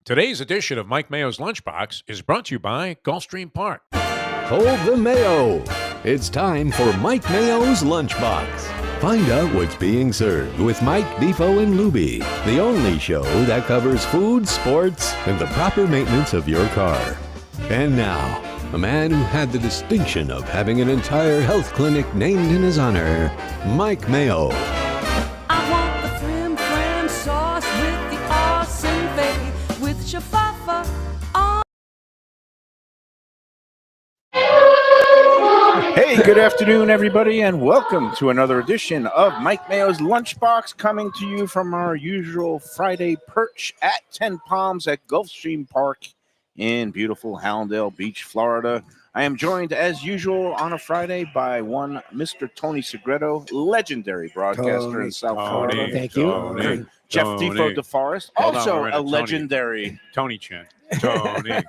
Today's edition of Mike Mayo's Lunchbox is brought to you by Gulfstream Park. Hold the Mayo. It's time for Mike Mayo's Lunchbox. Find out what's being served with Mike, Defo and Lubie, the only show that covers food, sports, and the proper maintenance of your car. And now, a man who had the distinction of having an entire health clinic named in his honor, Mike Mayo. I want the flim flam sauce with the awesome fave with shafafa on. Hey, good afternoon, everybody, and welcome to another edition of Mike Mayo's Lunchbox, coming to you from our usual Friday perch at 10 Palms at Gulfstream Park in beautiful Hallandale Beach, Florida. I am joined, as usual, on a Friday by one Mr. Tony Segreto, legendary broadcaster in South Florida. Thank you. Jeff Defo DeForest, also a legendary. Tony Chen. Tony.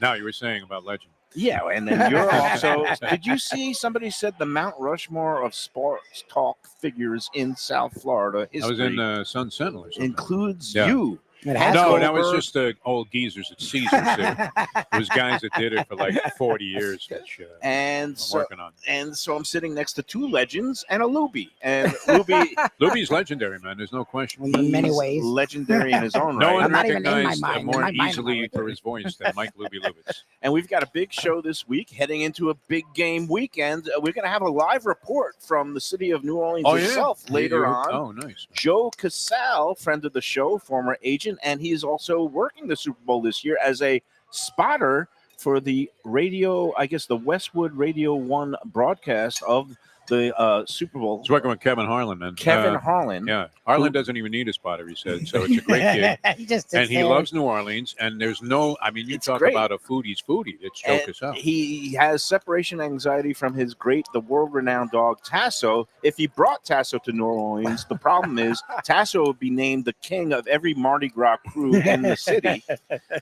Now you were saying about legend. Yeah, and then you're also, did you see somebody said the Mount Rushmore of sports talk figures in South Florida history I was in the Sun Sentinel or something. includes Yeah. you. No, that was just the old geezers at Caesars. It was guys that did it for like 40 years, which I'm working on. And so I'm sitting next to two legends and a Lubie. And Lubie's legendary, man. There's no question. In many ways. legendary in his own No right. one I'm not even in my recognized mind. more In my mind, easily I'm for his voice than Mike Lubie Lubitz. And we've got a big show this week, heading into a big game weekend. We're going to have a live report from the city of New Orleans itself later on. Oh, nice. Joe Casale, friend of the show, former agent, and he is also working the Super Bowl this year as a spotter for the radio, I guess the Westwood Radio 1 broadcast of the Super Bowl. He's working with Kevin Harlan, man. Kevin Harlan. Yeah. Harlan doesn't even need a spotter, he said. So it's a great gig. He just And he loves New Orleans, and there's no, I mean, you It's talk great. about a foodie's foodie. It's Joe And Casale. he has separation anxiety from his the world-renowned dog Tasso. If he brought Tasso to New Orleans, the problem is Tasso would be named the king of every Mardi Gras crew in the city.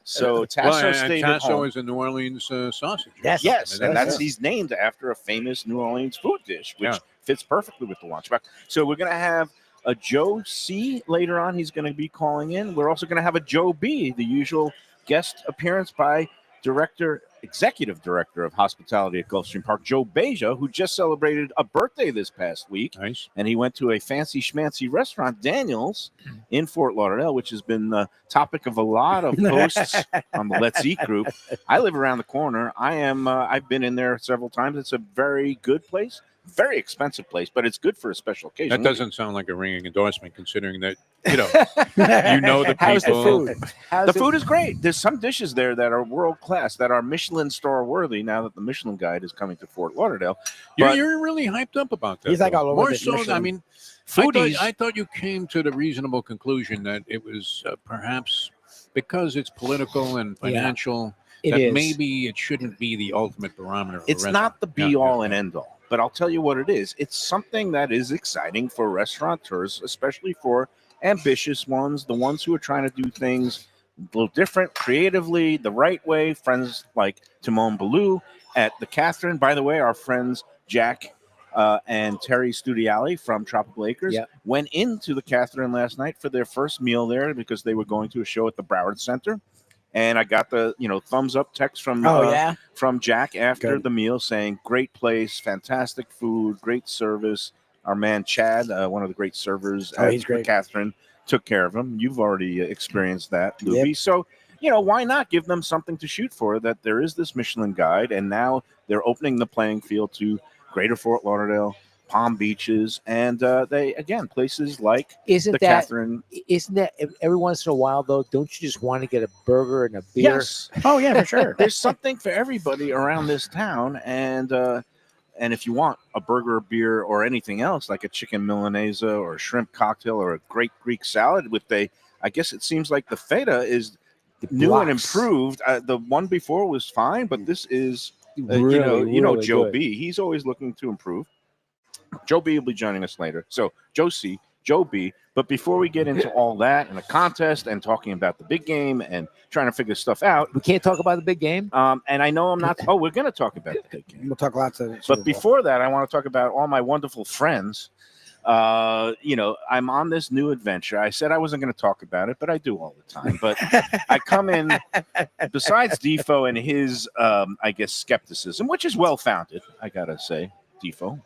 So Tasso and stayed at Tasso home. is a New Orleans sausage. Yes. Yes, and Yes. he's named after a famous New Orleans food dish, which Yeah. fits perfectly with the lunchbox. So we're going to have a Joe C later on. He's going to be calling in. We're also going to have a Joe B, the usual guest appearance by executive director of hospitality at Gulfstream Park, Joe Beja, who just celebrated a birthday this past week. Nice. And he went to a fancy schmancy restaurant, Daniel's, in Fort Lauderdale, which has been the topic of a lot of posts on the Let's Eat group. I live around the corner. I've been in there several times. It's a very good place. Very expensive place, but it's good for a special occasion. That doesn't sound like a ringing endorsement, considering that, you know the people. How's the food? The food is great. There's some dishes there that are world class, that are Michelin star worthy. Now that the Michelin Guide is coming to Fort Lauderdale, but You're really hyped up about that. He's like though. all over More this so, Michelin. I mean, foodies. I thought you came to the reasonable conclusion that it was perhaps because it's political and financial. It that is. maybe it shouldn't be the ultimate barometer. Of a it's restaurant. not the be all and end all. But I'll tell you what it is. It's something that is exciting for restaurateurs, especially for ambitious ones, the ones who are trying to do things a little different, creatively, the right way. Friends like Timon Ballou at the Catherine. By the way, our friends Jack and Terry Studiali from Tropical Acres went into the Catherine last night for their first meal there because they were going to a show at the Broward Center. And I got the thumbs up text from from Jack after the meal saying, great place, fantastic food, great service. Our man Chad, one of the great servers at the Catherine, took care of him. You've already experienced that, Lubie. Yep. So, why not give them something to shoot for, that there is this Michelin Guide, and now they're opening the playing field to Greater Fort Lauderdale, Palm Beaches, and places like Catherine. Isn't that every once in a while, though, don't you just want to get a burger and a beer? Yes. Oh, yeah, for sure. There's something for everybody around this town, and if you want a burger, beer, or anything else like a chicken Milanese or a shrimp cocktail or a great Greek salad with I guess it seems like the feta is new and improved. The one before was fine, but this is really Joe good. B. He's always looking to improve. Joe B will be joining us later. So Joe C, Joe B. But before we get into all that and the contest and talking about the big game and trying to figure stuff out, We can't talk about the big game. and I know I'm not. Oh, we're going to talk about the big game. We'll talk lots of. But before that, I want to talk about all my wonderful friends I'm on this new adventure. I said I wasn't going to talk about it, but I do all the time. But I come in, besides Defo and his, I guess, skepticism, which is well founded, I gotta say, Defo.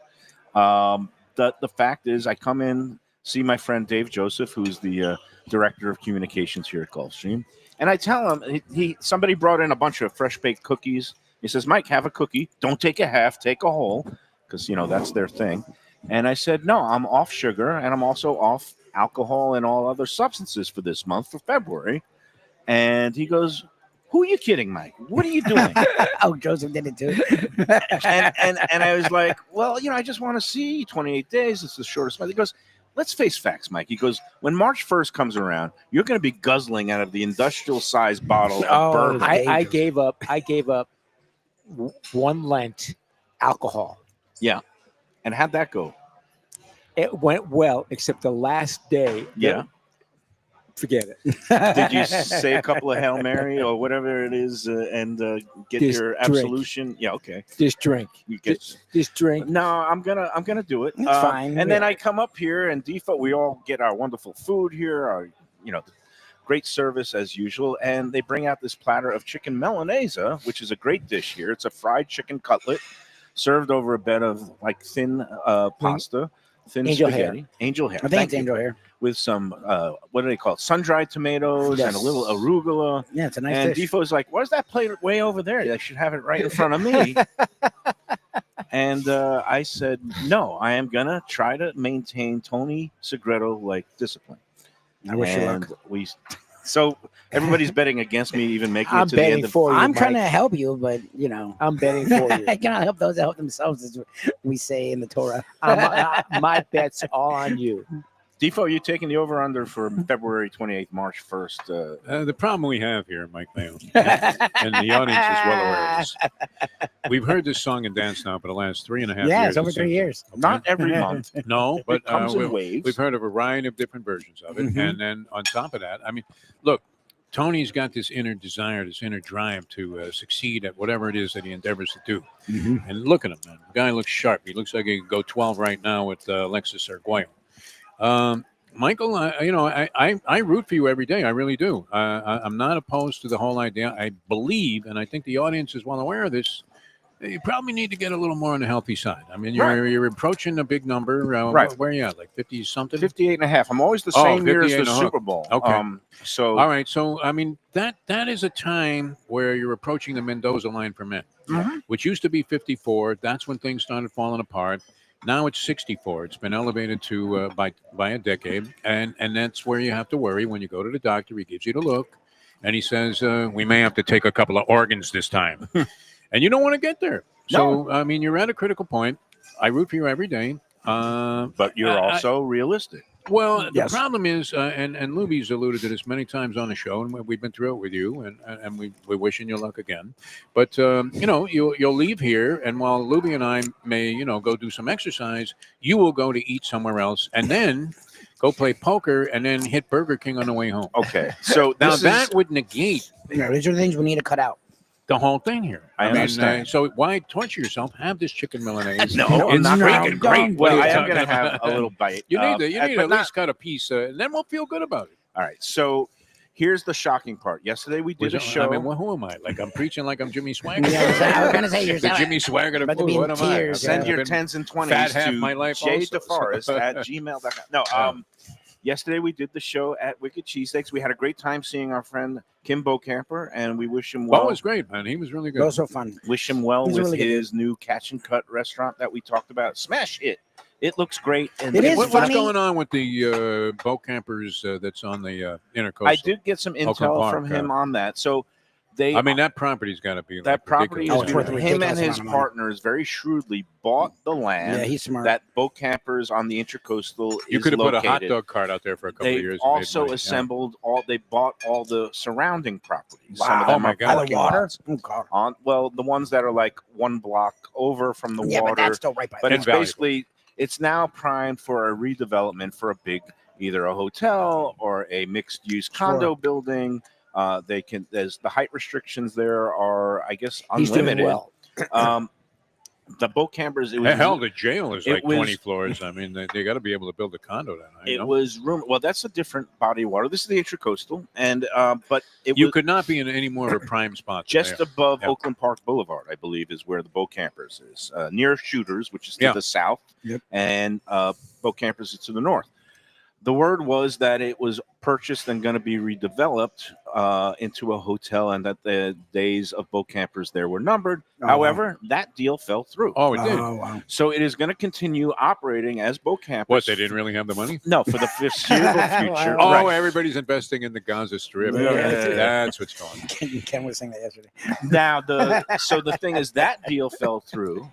The fact is, I come in, see my friend Dave Joseph, who's the director of communications here at Gulfstream, and I tell him somebody brought in a bunch of fresh baked cookies. He says, Mike, have a cookie. Don't take a half, take a whole, because that's their thing. And I said, no, I'm off sugar, and I'm also off alcohol and all other substances for this month, for February. And he goes, who are you kidding, Mike? What are you doing? Oh, Joseph did it too. and I was like, well, I just want to see 28 days. It's the shortest month. He goes, let's face facts, Mike. He goes, when March 1st comes around, you're going to be guzzling out of the industrial-sized bottle of bourbon. I gave up 1 Lent alcohol. Yeah. And how'd that go? It went well, except the last day. Yeah. Forget it. Did you say a couple of Hail Mary or whatever it is and get Just your drink. absolution? Yeah, okay. Just drink. Just drink. No, I'm gonna do it. It's fine. And then I come up here and Defo, we all get our wonderful food here, our great service as usual, and they bring out this platter of chicken Milanese, which is a great dish here. It's a fried chicken cutlet served over a bed of like thin pasta, thin Angel spaghetti. hair. Angel hair. I think it's angel hair. With some, what do they call it? Sun-dried tomatoes and a little arugula. Yeah, it's a nice And dish. Defoe's like, where's that plate way over there? I should have it right in front of me. And I said, no, I am going to try to maintain Tony Segreto-like discipline. I wish you luck. So everybody's betting against me even making I'm it to the betting end of for you. I'm trying to Mike. help you, but I'm betting for you. I cannot help those that help themselves, as we say in the Torah. My bet's all on you. Defo, are you taking the over-under for February 28th, March 1st? The problem we have here, Mike Mayo, and the audience is well aware of this. We've heard this song and dance now for the last 3.5 years. Yeah, it's over it 3 seems. years. Not every month. No, but It comes in waves. we've heard a variety of different versions of it. And then on top of that, I mean, look, Tony's got this inner desire, this inner drive to succeed at whatever it is that he endeavors to do. And look at him, man. The guy looks sharp. He looks like he could go 12 right now with Alexis Arguello. Michael, I root for you every day. I really do. I'm not opposed to the whole idea. I believe, and I think the audience is well aware of this, you probably need to get a little more on the healthy side. I mean, you're approaching a big number. Right. Where are you at? Like 50-something? 58.5. I'm always the same year as 58 the and a Super Bowl. Okay. All right. So, I mean, that is a time where you're approaching the Mendoza line for men, which used to be 54. That's when things started falling apart. Now it's 64. It's been elevated to by a decade, and that's where you have to worry when you go to the doctor. He gives you the look, and he says, we may have to take a couple of organs this time. And you don't want to get there. So, I mean, you're at a critical point. I root for you every day. But you're also realistic. Well, the problem is, and Lubie's alluded to this many times on the show, and we've been through it with you, and we're wishing you luck again. But, you'll leave here, and while Lubie and I may, go do some exercise, you will go to eat somewhere else, and then go play poker, and then hit Burger King on the way home. Okay. So now that would negate These are the things we need to cut out. the whole thing here. I understand. So why torture yourself? Have this chicken Milanese. No, it's I'm not freaking great. Well, What are I you am talking going to have about? a little bite. You need to but at not- least cut a piece, and then we'll feel good about it. All right. So here's the shocking part. Yesterday we did a show. I mean, who am I? Like I'm preaching like I'm Jimmy Swagger. Yeah, I was going to say, you're the Jimmy Swagger. about to be in What am I? tears. Send I've your been 10s and 20s fat half to my life Jay also, DeForest at gmail.com. No, yesterday we did the show at Wicked Cheesesteaks. We had a great time seeing our friend Kim Bocamper, and we wish him well. Bo was great, man. He was really good. Also fun. Wish him well He's with really good. his new Catch and Cut restaurant that we talked about. Smash it. It looks great. And It is What's funny. going on with the Bo Campers that's on the Intercoastal? I did get some Oakland intel Park, from him on that. So they, I mean, that property's got to be that like property is ridiculous. it's worth a him and ridiculous his amount of money. partners very shrewdly bought the land Yeah, he's smart. that Bo Campers on the Intercoastal You is could have put a hot located. dog cart out there for a couple They of years. and made also money, yeah. assembled all. They bought all the surrounding properties. Wow. Some of them Oh, my are God. By the parking water? lots. Oh, God. On the ones that are like one block over from the Yeah, water. but that's still right by But the it's Invaluable. basically it's now primed for a redevelopment for a big, either a hotel or a mixed-use condo building. There's the height restrictions there are, I guess, He's doing unlimited. well. the boat campers. It was Hell, the jail is it like was- 20 floors. I mean, they got to be able to build a condo that high. It was room. Well, that's a different body of water. This is the Intracoastal, and but it You was could not be in any more of a prime spot. than just there. above Yeah. Oakland Park Boulevard, I believe, is where the boat campers is. Near Shooters, which is to Yeah. the south, Yep. and boat campers is to the north. The word was that it was purchased and going to be redeveloped into a hotel, and that the days of boat campers there were numbered. Oh, However, that deal fell through. Oh, it did. Oh, wow. So it is going to continue operating as boat campers. What, they didn't really have the money? No, for the foreseeable future. Oh, Right. everybody's investing in the Gaza Strip. Yeah. That's what's going on. Ken was saying that yesterday. Now the thing is that deal fell through,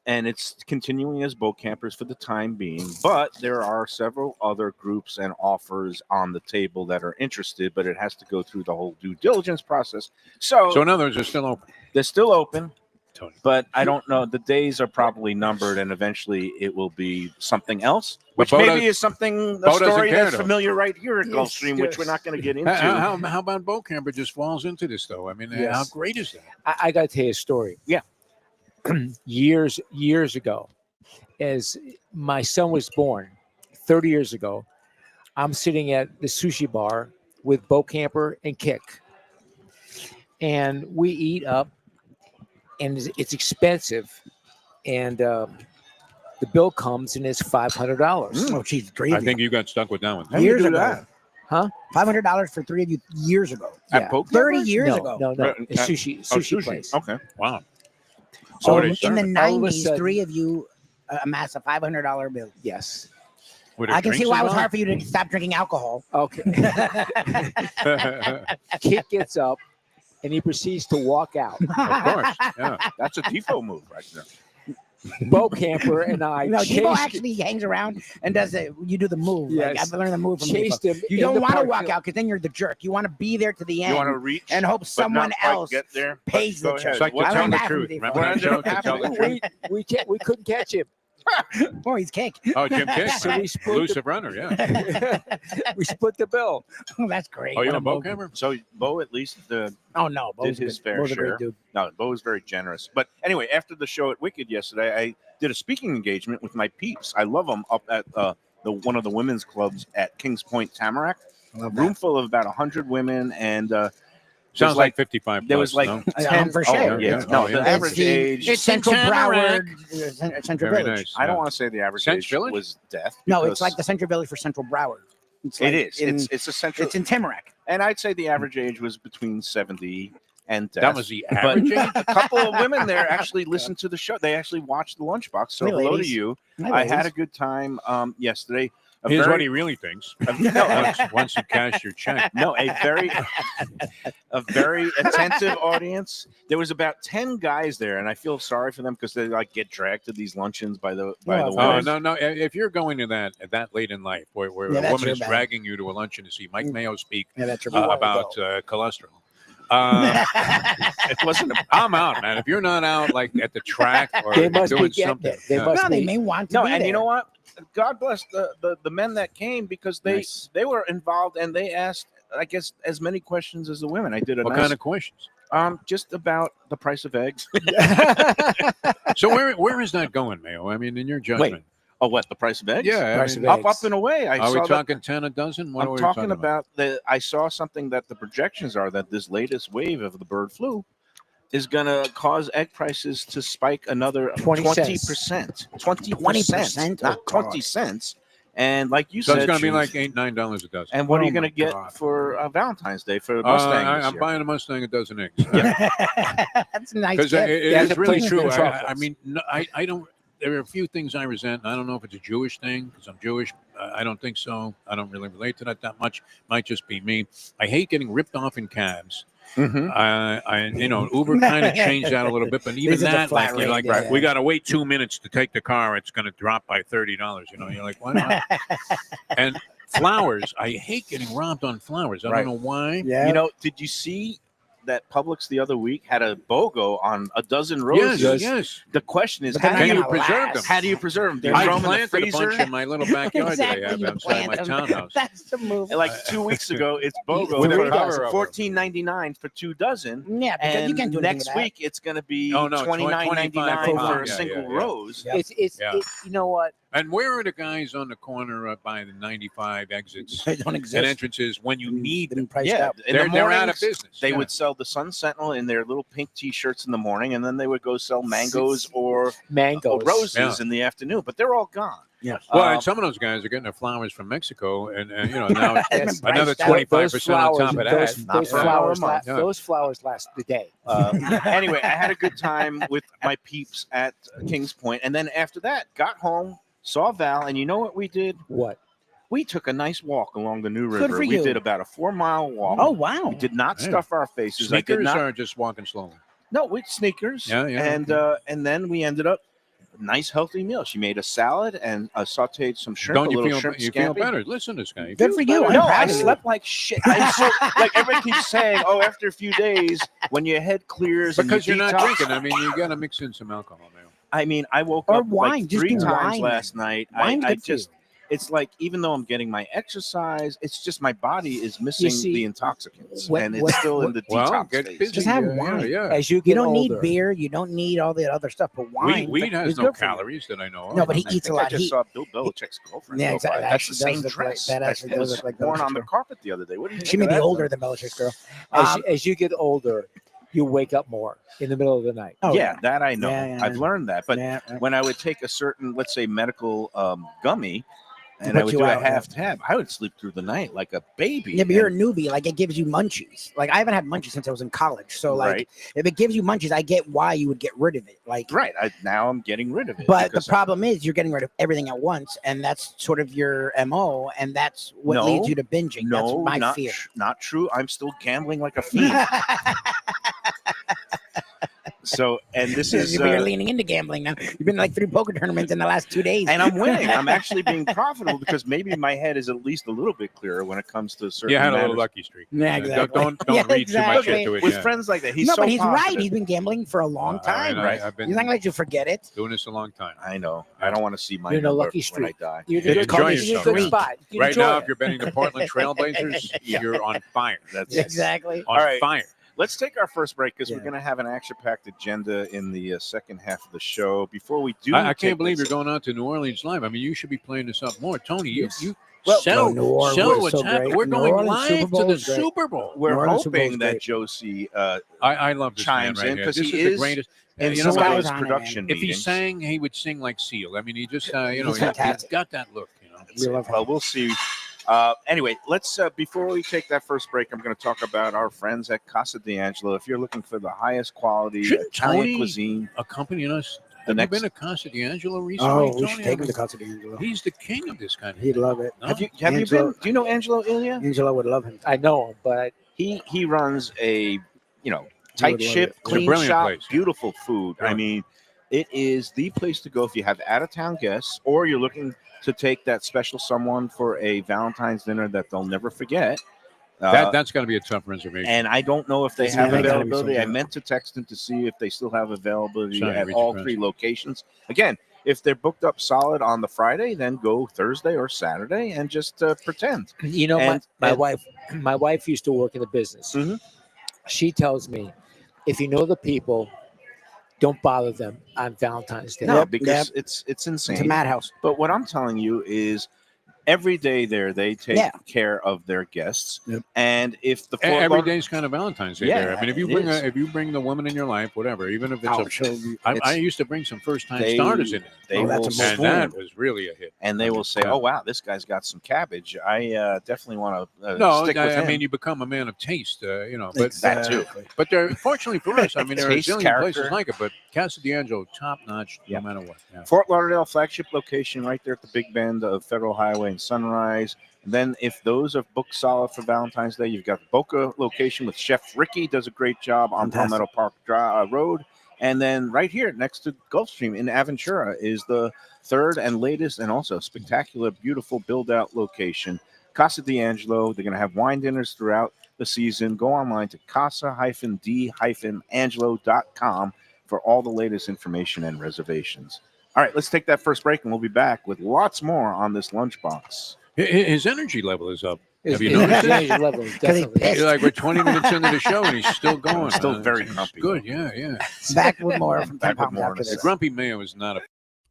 and it's continuing as boat campers for the time being. But there are several other groups and offers on the table that are interested, but it has to go through the whole due diligence process. So in other words, they're still open. They're still open, Tony. but I don't know. The days are probably numbered, and eventually it will be something else, But which Bo maybe does- is something, a Bo doesn't story care, that's though. familiar right here at Yes, Gulfstream, which yes. we're not going to get into. How about boat camper just falls into this, though? I mean, Yes. how great is that? I got to tell you a story. Yeah. years ago, as my son was born, 30 years ago, I'm sitting at the sushi bar with Bo Camper and Kick, and we eat up, and it's expensive, and the bill comes and it's $500. Oh, geez, gravy. I think you got stuck with that one. How do you Years do ago. that? $500 for three of you years ago. At Yeah. boat 30 campers? years no, ago. no, Right, a sushi place. Okay. Wow. So what in did it the serve? All of a 90s, sudden- three of you amassed a $500 bill. Yes. Would I can see drinks why it was involved? hard for you to stop drinking alcohol. Okay. Kid gets up and he proceeds to walk out. Of course. Yeah. That's a Defo move right there. Bo Camper and I No, Devo chased, actually hangs around and does it. You do the move. Like, Yes. I've learned the move from chased Devo. him. You in don't the want to parking walk lot. out because then you're the jerk. You want to be there to the You end want to reach and hope but someone not quite else get there. pays Go the ahead. check. It's like to I tell learned the that from truth. Devo. Remember that joke? To tell the truth. We couldn't catch him. Oh, he's kick. Oh, Jim Kick. So we split Elusive runner, yeah. we split the bill. Oh, that's great. Oh, you What a a boat move. camper? So Bo at least Oh, no. Bo's his good. fair Bo's a great share. dude. no, Bo was very generous. But anyway, after the show at Wicked yesterday, I did a speaking engagement with my peeps. I love them up at one of the women's clubs at Kings Point Tamarack. Room full of about 100 women, and Sounds like 55 there was plus, like no? 10 for sure. yeah. No, Oh, the yeah. average age. It's Central Tamarack. Broward, Central Very Village. nice. I don't yeah. want to say the average Central age Village? was death. No, because it's like the Central Village for Central Broward. It's it like is. in- It's a central, It's in Tamarack. and I'd say the average age was between 70 and death. That was the But average age? a couple of women there actually listened to the show. They actually watched the Lunchbox. So Hey, hello to ladies. you. Hi, I had a ladies. good time yesterday. A Here's very- what he really thinks. no, Once you cash your check. no, a very attentive audience. There was about 10 guys there, and I feel sorry for them because they like get dragged to these luncheons by the Yeah, Oh, women. no. If you're going to that late in life, where Yeah, a that's woman your is bad. dragging you to a luncheon to see Mike Mayo speak Yeah, that's your about cholesterol, It wasn't. I'm out, man. If you're not out like at the track or They must be doing getting something, it. They yeah. must No, they be. may want to No, be and there. you know what? God bless the men that came because they were involved and they asked, I guess, as many questions as the women. I did a What nice, kind of questions? just about the price of eggs. So where is that going, Mayo? I mean, in your judgment. Oh, what, the price of eggs? Yeah, Price I mean, of eggs. Up and away. I are saw we that- talking 10 a dozen? What are I'm we talking about I saw something that the projections are that this latest wave of the bird flu is going to cause egg prices to spike another 20 20%. 20%, not Oh, 20 God. cents. And like you So said, it's going to be Chief, like $8-9 a dozen. and what are Oh you going to my get God. for Valentine's Day for Mustang? this I'm year? buying a Mustang a dozen eggs. That's a nice. Because gift. Yeah, it's the really placement true. of I chocolates. mean, no, I don't. There are a few things I resent. I don't know if it's a Jewish thing because I'm Jewish. I don't think so. I don't really relate to that much. Might just be me. I hate getting ripped off in cabs. Mhm. Uber kind of changed that a little bit, but even These are the that, flat like, you're like, rate, yeah. we got to wait 2 minutes to take the car. It's going to drop by $30. You're like, why not? And flowers, I hate getting robbed on flowers. I Right. don't know why. Yeah. You know, did you see that Publix the other week had a BOGO on a dozen Yes, roses. yes. The question is, But they're how not do you gonna preserve last. them? How do you preserve them? Do you I throw them in the planted a freezer? bunch in my little backyard Exactly, that I have you outside my plant them. townhouse. That's the move. And like 2 weeks ago, it's BOGO. With a for cover of them. $14.99 for 2 dozen. Yeah, because And you can't do anything next with that. week it's going to be Oh, no, $29.99 $25 for pound. a Yeah, single yeah. rose. Yep. Yeah. You know what? And where are the guys on the corner by the 95 exits They don't and exist. entrances when you need They've them? been priced Yeah, out. in They're the mornings, out of business. they Yeah. would sell the Sun Sentinel in their little pink T-shirts in the morning, and then they would go sell mangoes or Mangoes. roses Yeah. in the afternoon. But they're all gone. Yes. Well, Um, and some of those guys are getting their flowers from Mexico, and you know now It's been another priced out. 25% on top of that. Those for another flowers, month. Yeah. those flowers last the day. Anyway, I had a good time with my peeps at Kings Point, and then after that, got home, saw Val, and you know what we did? What? We took a nice walk along the New Good River. for We you. did about a 4-mile walk. Oh, wow. We did not Yeah. stuff our faces. I did Sneakers not. are just walking slowly. No, with sneakers. Yeah, yeah, And then we ended up nice healthy meal. She made a salad and sautéed some shrimp. Don't a you little feel shrimp you feel scampi. better? Listen to this guy. He Good feels for you. better. I'm No, I proud of you. slept like shit. Like everyone keeps saying, oh, after a few days, when your head clears, and Because you you're not detox- drinking. I mean, you got to mix in some alcohol now. I mean, I woke Or up wine. like Just 3 do times wine. last night. Wine's I good for you. just, it's like even though I'm getting my exercise, it's just my body is missing see, the intoxicants, what- and it's what- still in the Well, detox get phase. busy. Just have yeah, wine. Yeah, As you You get don't older, need beer. You don't need all the other stuff. But wine. Weed has is no good for you. calories that I know of. No, but he I eats a think I lot. just He, saw Bill Belichick's girlfriend. Yeah, go exactly. by. That's the Actually same does look like- dress that actually does was look like worn Belichick's on the girl. carpet the other day. What do you she think may of be that, older though? than Belichick's girl. as you get older, you wake up more in the middle of the night. Oh, Yeah, that I know. Yeah, yeah, I've yeah. learned that. But Yeah. when I would take a certain, let's say, medical gummy, and Put I would you do out, a half tab, I would sleep through the night like a baby. Yeah, but you're a And- newbie. Like it gives you munchies. Like I haven't had munchies since I was in college. So like Right. if it gives you munchies, I get why you would get rid of it. Like right. Now I'm getting rid of it. but the because- problem is you're getting rid of everything at once, and that's sort of your MO, and that's what No, leads you to binging. no, that's my not fear. not true. I'm still gambling like a fiend. So, and this is, You're leaning into gambling now. You've been to like 3 poker tournaments in the last 2 days. and I'm winning. I'm actually being profitable because maybe my head is at least a little bit clearer when it comes to certain. You had a matters. little lucky streak. Yeah, exactly. Don't Yeah, read too much exactly. into it. With yeah. friends like that. He's no, so but he's right. positive. He's been gambling for a long time. Right. I've been He's not going to let you forget it. doing this a long time. I know. I don't want to see my You're in a number lucky when I streak. die. You're Enjoy in a good yourself, good yeah. spot. You Right enjoy now, it. if you're betting the Portland Trailblazers, Yeah. you're on fire. That's Exactly. On All right. fire. Let's take our first break because we're Yeah. going to have an action-packed agenda in the second half of the show. Before we do, I take can't believe this- you're going out to New Orleans live. I mean, you should be playing this up more, Tony. Yes. You Well, sell, New Orleans sell was what's so happening. great. We're New going Orleans live Super to Bowl the is great. Super Bowl. We're New Orleans Super hoping Bowl's that great. Josie I love this chimes man right in here. 'cause This he is the is greatest. in you some know of what? those on it, production If he meetings. sang, he would sing like Seal. I mean, he just, He's he's fantastic. got that look. You know. We love him. Well, we'll see. Anyway, let's before we take that first break, I'm going to talk about our friends at Casa D'Angelo. If you're looking for the highest quality Shouldn't Italian Tony cuisine, Accompanying us. The Have next- you been to Casa D'Angelo recently? Oh, we Tony? should take him to Casa D'Angelo. He's the king of this kind of He'd thing. love it. No? have you Angelo- been? Do you know Angelo Ilya? Angelo would love him. I know him, but He runs a He tight would love ship, it. It's a clean brilliant shop, place. beautiful food. I Brilliant. mean, it is the place to go if you have out of town guests or you're looking to take that special someone for a Valentine's dinner that they'll never forget. That's got to be a tough reservation. And I don't know if they It's have gotta be availability. I sold out. meant to text them to see if they still have availability Sorry, at reach all across. 3 locations. Again, if they're booked up solid on the Friday, then go Thursday or Saturday and just pretend. you know, And- my and- wife used to work in the business. Mhm. She tells me, if you know the people, don't bother them on Valentine's Day. No, Yep, because it's It's a insane. madhouse. But what I'm telling you is every day there they take Yeah. care of their guests. Yep. And if the Every Fort day's kind of Valentine's Day Yeah, there. I mean, if you it bring is. if you bring the woman in your life, whatever, even if it's Oh, a, she'll- I it's- used to bring some first time they- starters in it, they Oh, that's will a move. and swoon. that was really a hit. And they will say, Yeah. "Oh wow, this guy's got some cabbage. I definitely want to No, stick with I him." mean, you become a man of taste, But that too. but there, fortunately for us, I mean, there are a Taste, zillion character. places like it. But Casa D'Angelo, top notch, Yeah. no matter what. Yeah. Fort Lauderdale flagship location right there at the Big Bend of Federal Highway and Sunrise. And then if those are booked solid for Valentine's Day, you've got the Boca location with Chef Ricky, does a great job on Fantastic. Palmetto Park Road. And then right here next to Gulfstream in Aventura is the third and latest and also spectacular, beautiful build-out location Casa D'Angelo. They're going to have wine dinners throughout the season. Go online to casa-d-angelo.com for all the latest information and reservations. All right, let's take that first break, and we'll be back with lots more on this lunchbox. His energy level is up. Have you His noticed it? energy level is 'Cause he definitely. pissed. Like we're 20 minutes into the show and he's still going. Still man. very It's grumpy. Good, yeah. Back with more from Back 10 with pounds more in after a The this. grumpy Mayo is not a.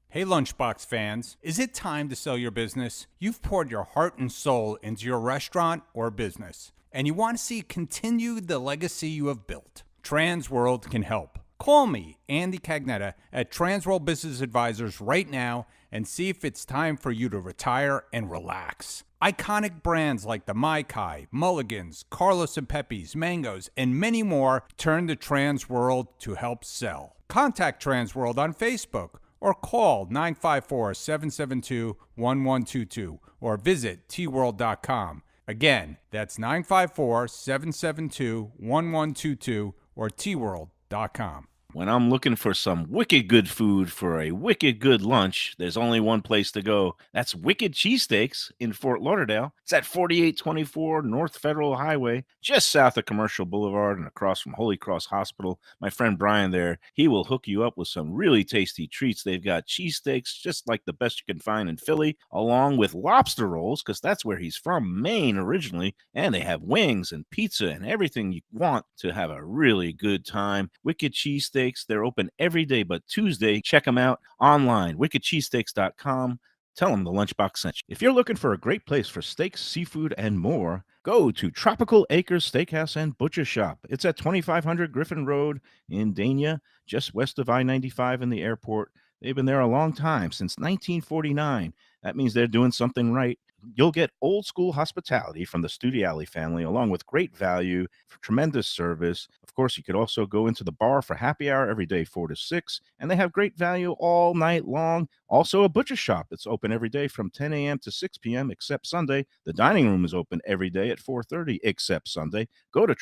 Hey Lunchbox fans, is it time to sell your business? You've poured your heart and soul into your restaurant or business, and you want to see continue the legacy you have built. Transworld can help. Call me, Andy Cagnetta, at Transworld Business Advisors right now and see if it's time for you to retire and relax. Iconic brands like the Mai Kai, Mulligan's, Carlos and Pepe's, Mangoes, and many more turn to Transworld to help sell. Contact Transworld on Facebook or call 954-772-1122 or visit tworld.com. Again, that's 954-772-1122 or tworld.com. When I'm looking for some wicked good food for a wicked good lunch, there's only one place to go. That's Wicked Cheesesteaks in Fort Lauderdale. It's at 4824 North Federal Highway, just south of Commercial Boulevard and across from Holy Cross Hospital. My friend Brian there, he will hook you up with some really tasty treats. They've got cheesesteaks just like the best you can find in Philly, along with lobster rolls, because that's where he's from, Maine originally. And they have wings and pizza and everything you want to have a really good time. Wicked Cheesesteaks. They're open every day but Tuesday. Check them out online, wickedcheesesteaks.com. Tell them the Lunchbox sent you. If you're looking for a great place for steaks, seafood, and more, go to Tropical Acres Steakhouse and Butcher Shop. It's at 2500 Griffin Road in Dania, just west of I-95 in the airport. They've been there a long time, since 1949. That means they're doing something right. You'll get old school hospitality from the Studiali family, along with great value, tremendous service. Of course, you could also go into the bar for happy hour every day, 4 to 6, and they have great value all night long. Also, a butcher shop that's open every day from 10 a.m. to 6 p.m., except Sunday. The dining room is open every day at 4:30, except Sunday. Go to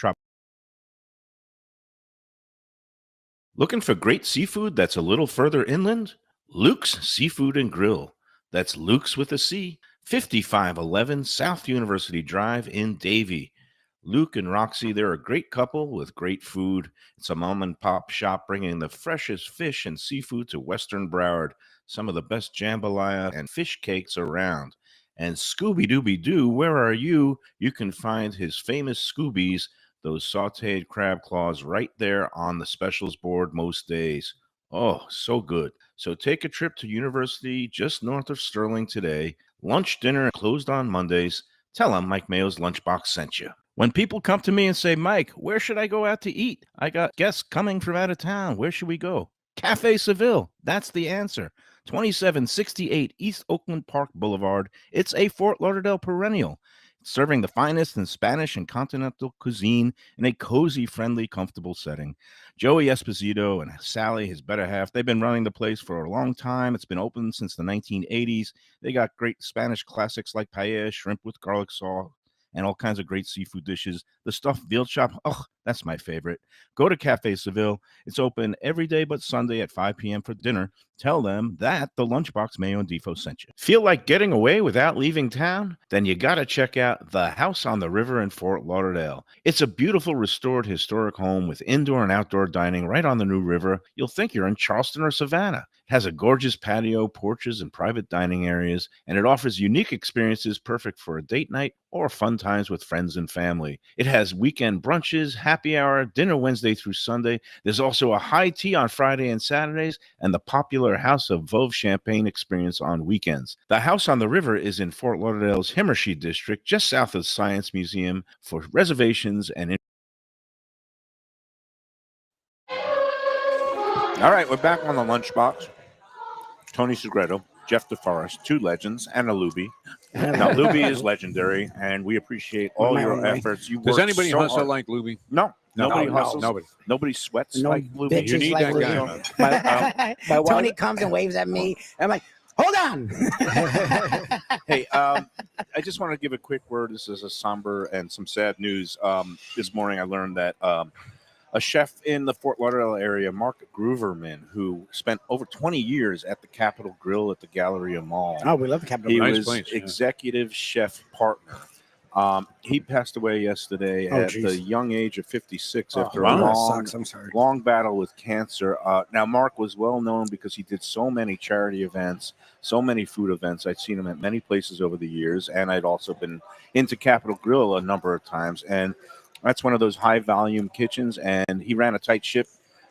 Looking for great seafood that's a little further inland? Luke's Seafood and Grill. That's Luke's with a C. 5511 South University Drive in Davie. Luke and Roxy, they're a great couple with great food. It's a mom and pop shop bringing the freshest fish and seafood to Western Broward. Some of the best jambalaya and fish cakes around. And Scooby-Dooby-Doo, where are you? You can find his famous Scoobies, those sauteed crab claws, right there on the specials board most days. Oh, so good. So take a trip to University just north of Sterling today. Lunch, dinner, closed on Mondays. Tell them Mike Mayo's Lunchbox sent you. When people come to me and say, Mike, where should I go out to eat? I got guests coming from out of town. Where should we go? Cafe Seville. That's the answer. 2768 East Oakland Park Boulevard. It's a Fort Lauderdale perennial, serving the finest in Spanish and continental cuisine in a cozy, friendly, comfortable setting. Joey Esposito and Sally, his better half, they've been running the place for a long time. It's been open since the 1980s. They got great Spanish classics like paella, shrimp with garlic sauce, and all kinds of great seafood dishes. The stuffed veal chop, oh, that's my favorite. Go to Cafe Seville. It's open every day but Sunday at 5 p.m. for dinner. Tell them that the Lunchbox Mayo and Defo sent you. Feel like getting away without leaving town? Then you got to check out the House on the River in Fort Lauderdale. It's a beautiful restored historic home with indoor and outdoor dining right on the New River. You'll think you're in Charleston or Savannah. It has a gorgeous patio, porches, and private dining areas, and it offers unique experiences perfect for a date night or fun times with friends and family. It has weekend brunches, happy hour, dinner Wednesday through Sunday. There's also a high tea on Friday and Saturdays, and the popular House of Voucher champagne experience on weekends. The House on the River is in Fort Lauderdale's Himmershey district, just south of the Science Museum. For reservations and all right, we're back on the Lunchbox. Tony Segredo, Jeff DeForest, two legends, and a Lubie. Now, Lubie is legendary, and we appreciate all your efforts. You Does work anybody so hustle hard. like Lubie? No. Nobody No, hustles. nobody. Nobody sweats No like Lubie. bitches You need like that Lubie. guy, man. My wife- Tony comes and waves at me. I'm like, hold on. Hey, I just want to give a quick word. This is a somber and some sad news. This morning I learned that a a chef in the Fort Lauderdale area, Mark Grooverman, who spent over 20 years at the Capitol Grill at the Galleria Mall. Oh, we love the Capitol. He Nice was place, yeah. executive chef partner. He passed away yesterday at the young age of 56 after a long battle with cancer. Now, Mark was well known because he did so many charity events, so many food events. I'd seen him at many places over the years, and I'd also been into Capitol Grill a number of times. And that's one of those high-volume kitchens, and he ran a tight ship.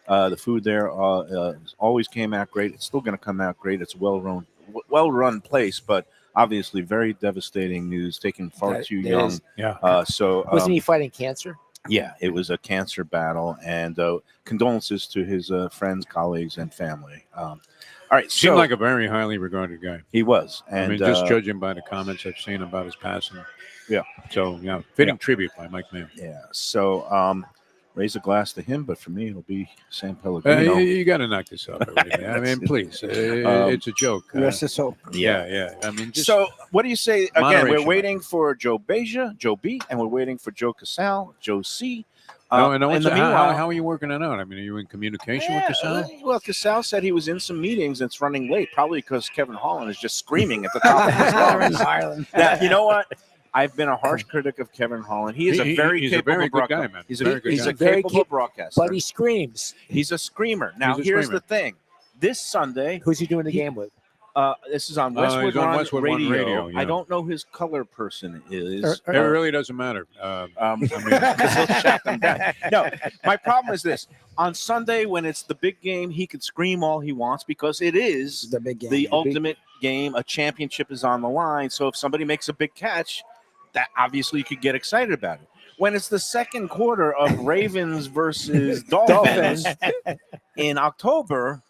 The food there always came out great. It's still going to come out great. It's a well-run place, but obviously very devastating news, taken far too young. Wasn't he fighting cancer? Yeah, it was a cancer battle, and condolences to his friends, colleagues, and family. All right, Seemed like a very highly regarded guy. He was. And, I mean, just judging by the comments I've seen about his passing. Yeah. So, fitting tribute by Mike Mayo. Yeah. So, raise a glass to him, but for me, it'll be San Pellegrino. You got to knock this out already, man. I mean, please. It's a joke. Rest his soul. Yeah. I mean, so what do you say? Again, we're moderation. waiting for Joe Beja, Joe B, and we're waiting for Joe Casal, Joe C. How are you working it out? I mean, are you in communication with Casal? Well, Casal said he was in some meetings and it's running late, probably because Kevin Holland is just screaming at the top of his lungs. Now, you know what? I've been a harsh critic of Kevin Holland. He is He's a very good guy, man. He's Very good a guy. capable broadcaster. But he screams. He's a screamer. Now, He's a here's screamer. the thing. This Sunday, Who's he doing the game with? this is on Westwood, he's on Run Westwood Run Radio. Radio, yeah. I don't know who his color person is. It really doesn't matter. I mean, 'cause he'll shut them down. No, my problem is this. On Sunday, when it's the big game, he could scream all he wants because it is The big game. the ultimate game. A championship is on the line. So if somebody makes a big catch, that obviously you could get excited about it. When it's the second quarter of Ravens versus Dolphins in October,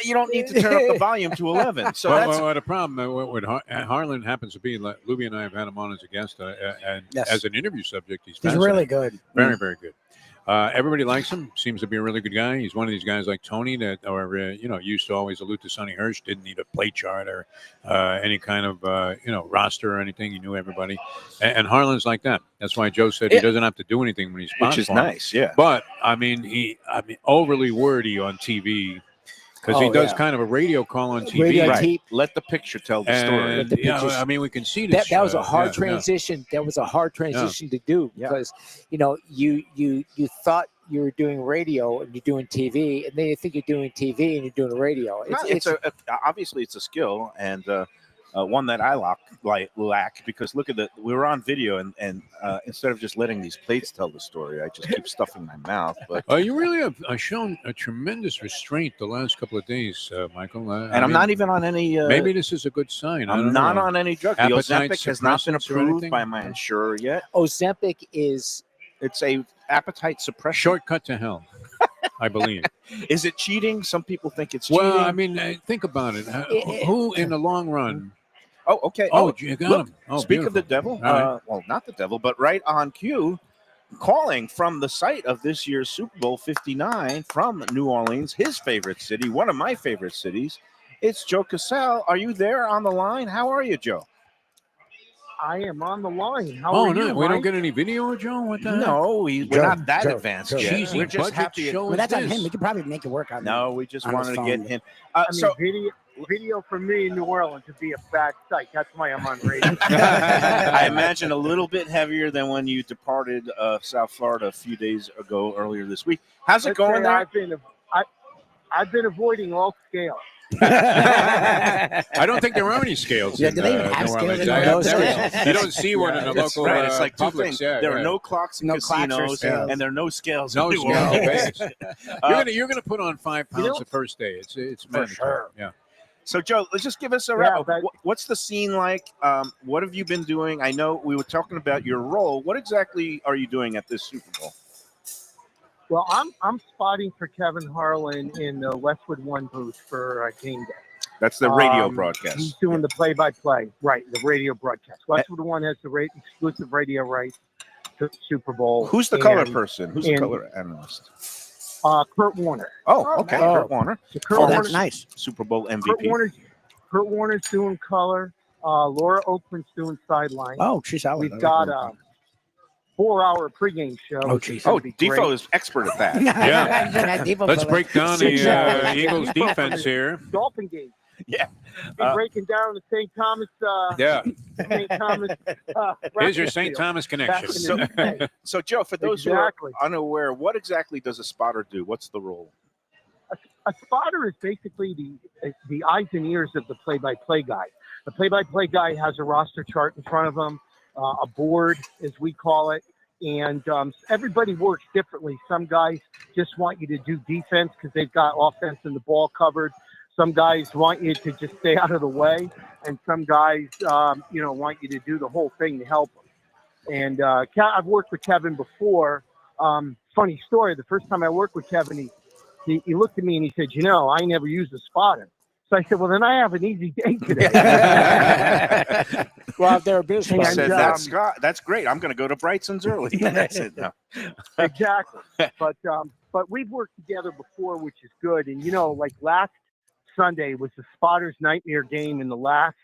you don't need to turn up the volume to 11. So that's the problem with Harlan happens to be, like, Lubie and I have had him on as a guest and Yes. as an interview subject. He's really good. Very, very good. Everybody likes him. Seems to be a really good guy. He's one of these guys like Tony that, used to always allude to Sonny Hirsch. Didn't need a play chart or any kind of roster or anything. He knew everybody. And Harlan's like that. That's why Joe said he doesn't have to do anything when he's which is nice, yeah. But I mean, overly wordy on TV. Because he does kind of a radio call on TV. Radio right. Let the picture tell the story. And, I mean, we can see this. That was a hard transition. That was a hard transition to do because, you thought you were doing radio and you're doing TV, and then you think you're doing TV and you're doing radio. Obviously it's a skill and one that I lack because look at we were on video and instead of just letting these plates tell the story, I just keep stuffing my mouth. But you really have shown a tremendous restraint the last couple of days, Michael. I'm not even on any. Maybe this is a good sign. I'm not on any drug. The Appetite Ozempic has not been suppressants or approved anything? by my insurer yet. Ozempic is It's a appetite suppression. Shortcut to hell, I believe. Is it cheating? Some people think it's cheating. Well, I mean, think about it. Who in the long run? Oh, okay. Oh, you got look, him. Oh, speak of the beautiful. devil. All right. Well, not the devil, but right on cue, calling from the site of this year's Super Bowl 59 from New Orleans, his favorite city, one of my favorite cities. It's Joe Casal. Are you there on the line? How are you, Joe? I am on the line. How are you? No, we don't Mike? get any video, Joe. What the heck? No, we're not that advanced yet. Cheesy We're just budget happy. show. Well, that's on this? him. We could probably make it work on No, we just on his wanted to get phone. him. I mean, video for me in New Orleans would be a bad sight. That's why I'm on radio. I imagine a little bit heavier than when you departed South Florida a few days ago, earlier this week. How's it Let's going say there? I've been avoiding all scales. I don't think there are any scales. Yeah, in, do they even New have scales Orleans. in I New have Orleans? never- You don't see one in a That's local right. It's like two Publix. things. Yeah, There are yeah. no clocks in No clocks or casinos, scales. and there are no scales. No in New scales. Orleans. You're gonna put on 5 pounds the first day. It's mandatory. sure. Yeah. So, Joe, let's just give us a Yeah, wrap. but- What's the scene like? What have you been doing? I know we were talking about your role. What exactly are you doing at this Super Bowl? Well, I'm spotting for Kevin Harlan in the Westwood One booth for game day. That's the radio He's broadcast. doing the play-by-play, right? The radio broadcast. Westwood One has the exclusive radio rights to the Super Bowl. Who's the color and, person? Who's the and- color analyst? Kurt Warner. Oh, okay. Kurt Warner, So Kurt Oh, that's Warner's- nice. Super Bowl Kurt MVP. Warner's doing color. Laura Oakland's doing sideline. Oh, she's out. We've got 4-hour pregame show. Oh, which geez. is gonna Oh, be Defo great. is expert at that. Yeah. Let's break down the 6 hours. Eagles defense here. Dolphin game. Yeah. Be breaking down the St. Thomas. Yeah. St. Thomas. Here's your record St. field. Thomas Back connection. in the day. So, Joe, for those Exactly. who are unaware, what exactly does a spotter do? What's the role? A spotter is basically the eyes and ears of the play-by-play guy. The play-by-play guy has a roster chart in front of him, a board, as we call it, and everybody works differently. Some guys just want you to do defense because they've got offense and the ball covered. Some guys want you to just stay out of the way, and some guys, want you to do the whole thing to help them. And I've worked with Kevin before. Funny story: the first time I worked with Kevin, he looked at me and he said, I never used a spotter. So I said, well, then I have an easy day today. Well, they're a He business. said, that's great. I'm going to go to Brightson's early. I said, no. Exactly. But we've worked together before, which is good. And, like last Sunday was the spotter's nightmare game in the last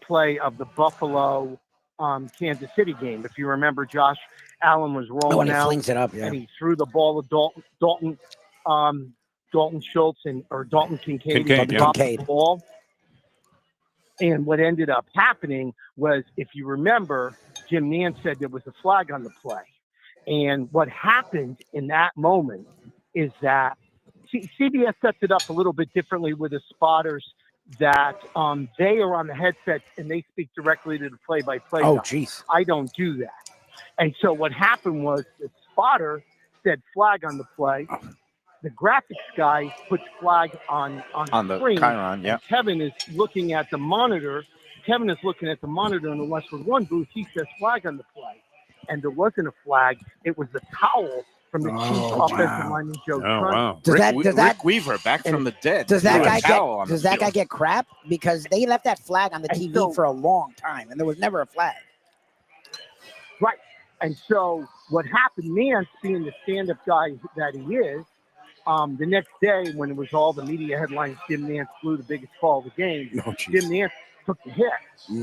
play of the Buffalo Kansas City game. If you remember, Josh Allen was rolling when he out flings it up, and he threw the ball to Dalton Schultz or Dalton Kincaid. Kincaid, yeah. dropped the ball. And what ended up happening was, if you remember, Jim Nance said there was a flag on the play. And what happened in that moment is that CBS sets it up a little bit differently with the spotters, that they are on the headset and they speak directly to the play-by-play Oh, guy. jeez. I don't do that. And so what happened was the spotter said flag on the play. The graphics guy puts flag on the screen. Chiron, yeah. And Kevin is looking at the monitor. in the Westwood One booth. He says flag on the play. And there wasn't a flag. It was the towel from the chief offensive lineman, Joe Oh, wow. Rick Weaver, back from the dead. Does that threw a guy towel on get? Does the that guy field. get crap because they left that flag on the And TV so- for a long time, and there was never a flag. Right. And so what happened, Nance, being the stand-up guy that he is, the next day when it was all the media headlines, Jim Nance blew the biggest call of the game. Jim Nance took the hit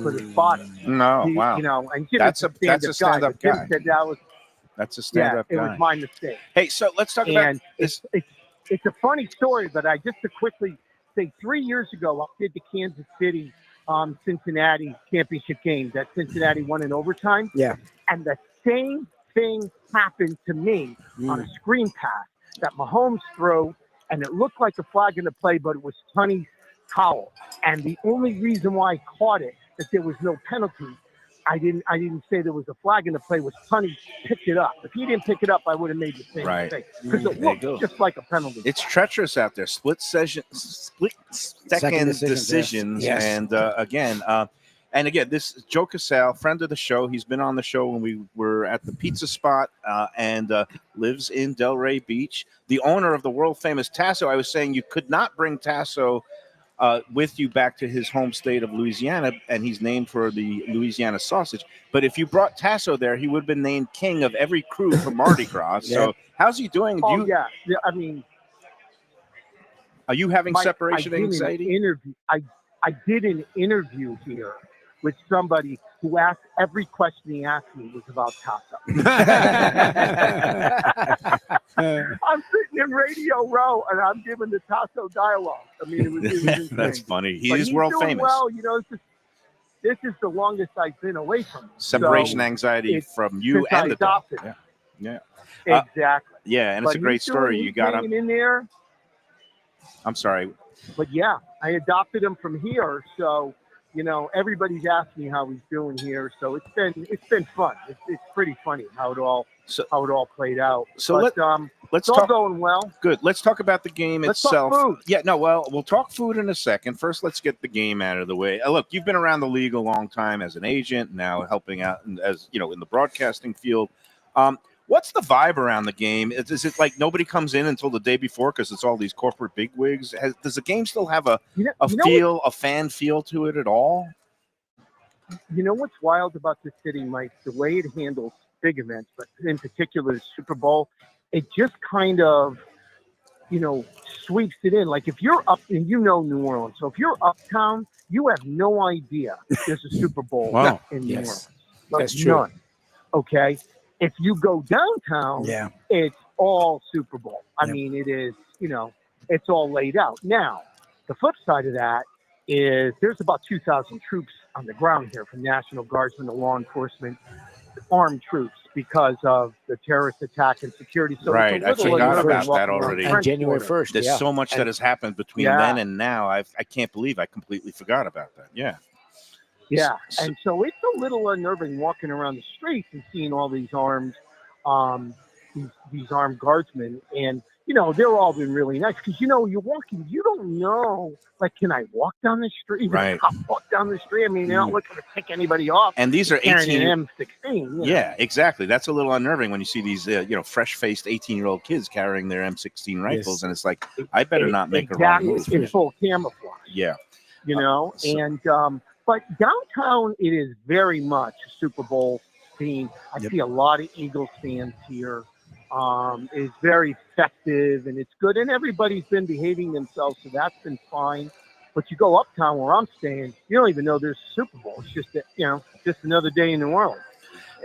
for the spotter. No, wow. And Jim That's is a stand-up Jim guy. said that was, That's a stand-up it guy. was my mistake. Hey, so let's talk about And this. it's a funny story, but I just to quickly say 3 years ago, I did the Kansas City Cincinnati championship game that Cincinnati won in overtime. Yeah. And the same thing happened to me on a screen pass that Mahomes threw, and it looked like a flag in the play, but it was Tunney's towel. And the only reason why I caught it, that there was no penalty, I didn't say there was a flag in the play, was Tunney picked it up. If he didn't pick it up, I would have made the same mistake. Because it There you looked just like a penalty. It's treacherous out there. Split second decisions. Yes. And again, this is Joe Casale, friend of the show. He's been on the show when we were at the pizza spot and lives in Delray Beach. The owner of the world famous Tasso. I was saying you could not bring Tasso with you back to his home state of Louisiana, and he's named for the Louisiana sausage. But if you brought Tasso there, he would have been named king of every crew for Mardi Gras. So how's he doing? Yeah. I mean, are you having Mike, separation anxiety? I did an interview here with somebody who asked every question he asked me was about Tasso. I'm sitting in Radio Row and I'm giving the Tasso dialogue. I mean, it was insane. That's funny. He But is he's world doing famous. Well, this is the longest I've been away from him. Separation So anxiety it's from you since I and the dog. adopted him. Yeah. Exactly. Yeah, and But it's a great he's story. doing- You he's got hanging him. in there. I'm sorry. But yeah, I adopted him from here, so everybody's asked me how he's doing here. So it's been fun. It's pretty funny how it all played out. So but, let's it's all talk. going well. Good. Let's talk about the game Let's itself. talk food. Yeah, no, well, we'll talk food in a second. First, let's get the game out of the way. Look, you've been around the league a long time as an agent, now helping out as in the broadcasting field. What's the vibe around the game? Is it like nobody comes in until the day before because it's all these corporate bigwigs? Does the game still have a fan feel to it at all? You know what's wild about this city, Mike? The way it handles big events, but in particular the Super Bowl, it just kind of, sweeps it in. Like if you're up, and New Orleans, so if you're uptown, you have no idea there's a Super Bowl Wow. in New Orleans. That's true. None. Okay. If you go downtown, Yeah. it's all Super Bowl. I Yep. mean, it is, it's all laid out. Now, the flip side of that is there's about 2,000 troops on the ground here from National Guardsmen to law enforcement, armed troops, because of the terrorist attack and security. So Right, it's a I little forgot unnerving about that walking around already. the On French January Quarter. 1st. There's Yeah. so much that And- has happened between Yeah. then and now. I can't believe I completely forgot about that. Yeah. Yeah, S- and so it's a little unnerving walking around the streets and seeing all these armed, these armed guardsmen, and they're all been really nice because you're walking, you don't know, like, can I walk down the street? Right. Walk down the street. I mean, they're not looking to pick anybody off. And these are Carrying 18. an M16. Yeah, exactly. That's a little unnerving when you see these, fresh-faced 18-year-old kids carrying their M16 rifles, and it's like, I better not make a wrong move. in full camouflage. Yeah. So- And but downtown it is very much a Super Bowl theme. I see a lot of Eagles fans here. It's very festive and it's good, and everybody's been behaving themselves, so that's been fine. But you go uptown where I'm staying, you don't even know there's a Super Bowl. It's just just another day in New Orleans.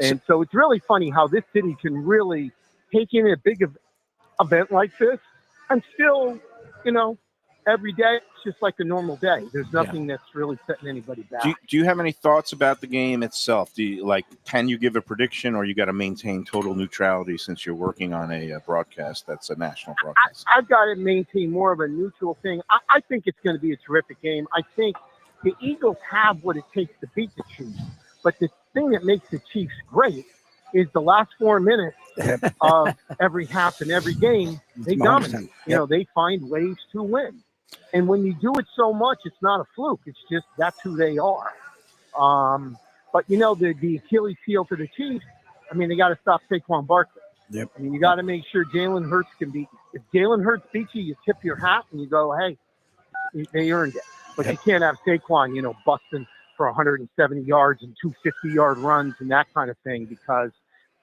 And so it's really funny how this city can really take in a big event like this and still, every day it's just like a normal day. There's nothing that's really setting anybody back. Do you have any thoughts about the game itself? Can you give a prediction, or you got to maintain total neutrality since you're working on a broadcast that's a national broadcast? I've got to maintain more of a neutral thing. I think it's going to be a terrific game. I think the Eagles have what it takes to beat the Chiefs. But the thing that makes the Chiefs great is the last 4 minutes of every half and every game, they dominate. They find ways to win. And when you do it so much, it's not a fluke. It's just that's who they are. But, the Achilles heel to the Chiefs, I mean, they got to stop Saquon Barkley. Yep. I mean, you got to make sure Jalen Hurts can beat you. If Jalen Hurts beats you, you tip your hat and you go, hey, they earned it. But you can't have Saquon, busting for 170 yards and 2 50-yard runs and that kind of thing, because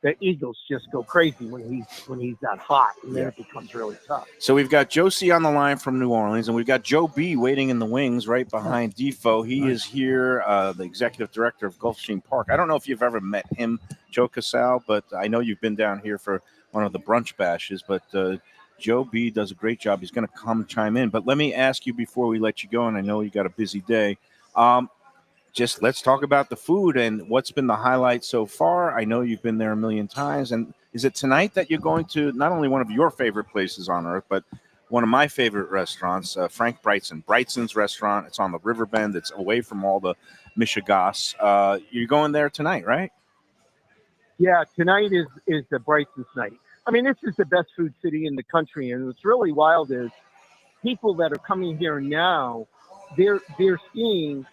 the Eagles just go crazy when he's that hot, and then it becomes really tough. So we've got Josie on the line from New Orleans, and we've got Joe B waiting in the wings right behind Defo. He is here, the executive director of Gulfstream Park. I don't know if you've ever met him, Joe Casal, but I know you've been down here for one of the brunch bashes. But Joe B does a great job. He's going to come chime in. But let me ask you before we let you go, and I know you got a busy day. Just let's talk about the food and what's been the highlight so far. I know you've been there a million times. And is it tonight that you're going to not only one of your favorite places on earth, but one of my favorite restaurants, Frank Brightson's restaurant? It's on the river bend. It's away from all the Michigas. You're going there tonight, right? Yeah, tonight is the Brightson's night. I mean, this is the best food city in the country. And what's really wild is people that are coming here now, they're seeing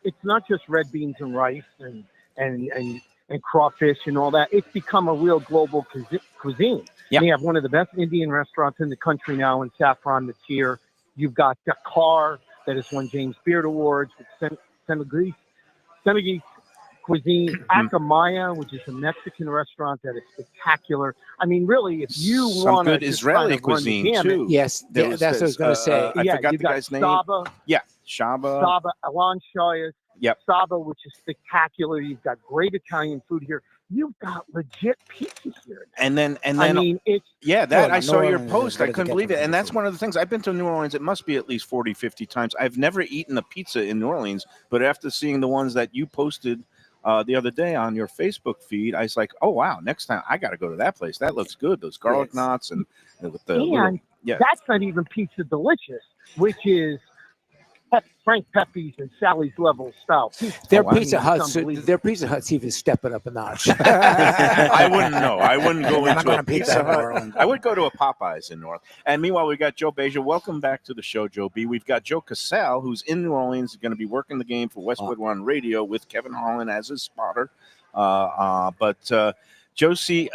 it's not just red beans and rice and crawfish and all that. It's become a real global cuisine. Yep. They have one of the best Indian restaurants in the country now in Saffron that's here. You've got Dakar that has won James Beard Awards with Senegalese cuisine. Akamaya, which is a Mexican restaurant that is spectacular. I mean, really, if you want good Israeli cuisine too. Yes, that's what I was going to say. I forgot the guy's name. Saba. Yeah, Shaba. Saba, Alon Shoyas. Yep. Saba, which is spectacular. You've got great Italian food here. You've got legit pizza here. And then I mean, it's I saw your Orleans post. is I better to couldn't get believe from it. And that's food. one of the things. I've been to New Orleans. It must be at least 40, 50 times. I've never eaten a pizza in New Orleans, but after seeing the ones that you posted the other day on your Facebook feed, I was like, oh, wow, next time I got to go to that place. That looks good. Those garlic knots and with the little, that's not even Pizza Delicious, which is Frank Pepe's and Sally's Level style pizza. Their I mean, Pizza it's Hut's unbelievable. even stepping up a notch. I wouldn't know. I wouldn't go We're not into going a to Pizza Pizza Hut in New Hut. Orleans. I would go to a Popeyes in North. And meanwhile, we've got Joe Beja. Welcome back to the show, Joe B. We've got Joe Casal, who's in New Orleans, going to be working the game for Westwood One Radio with Kevin Holland as his spotter. But Josie,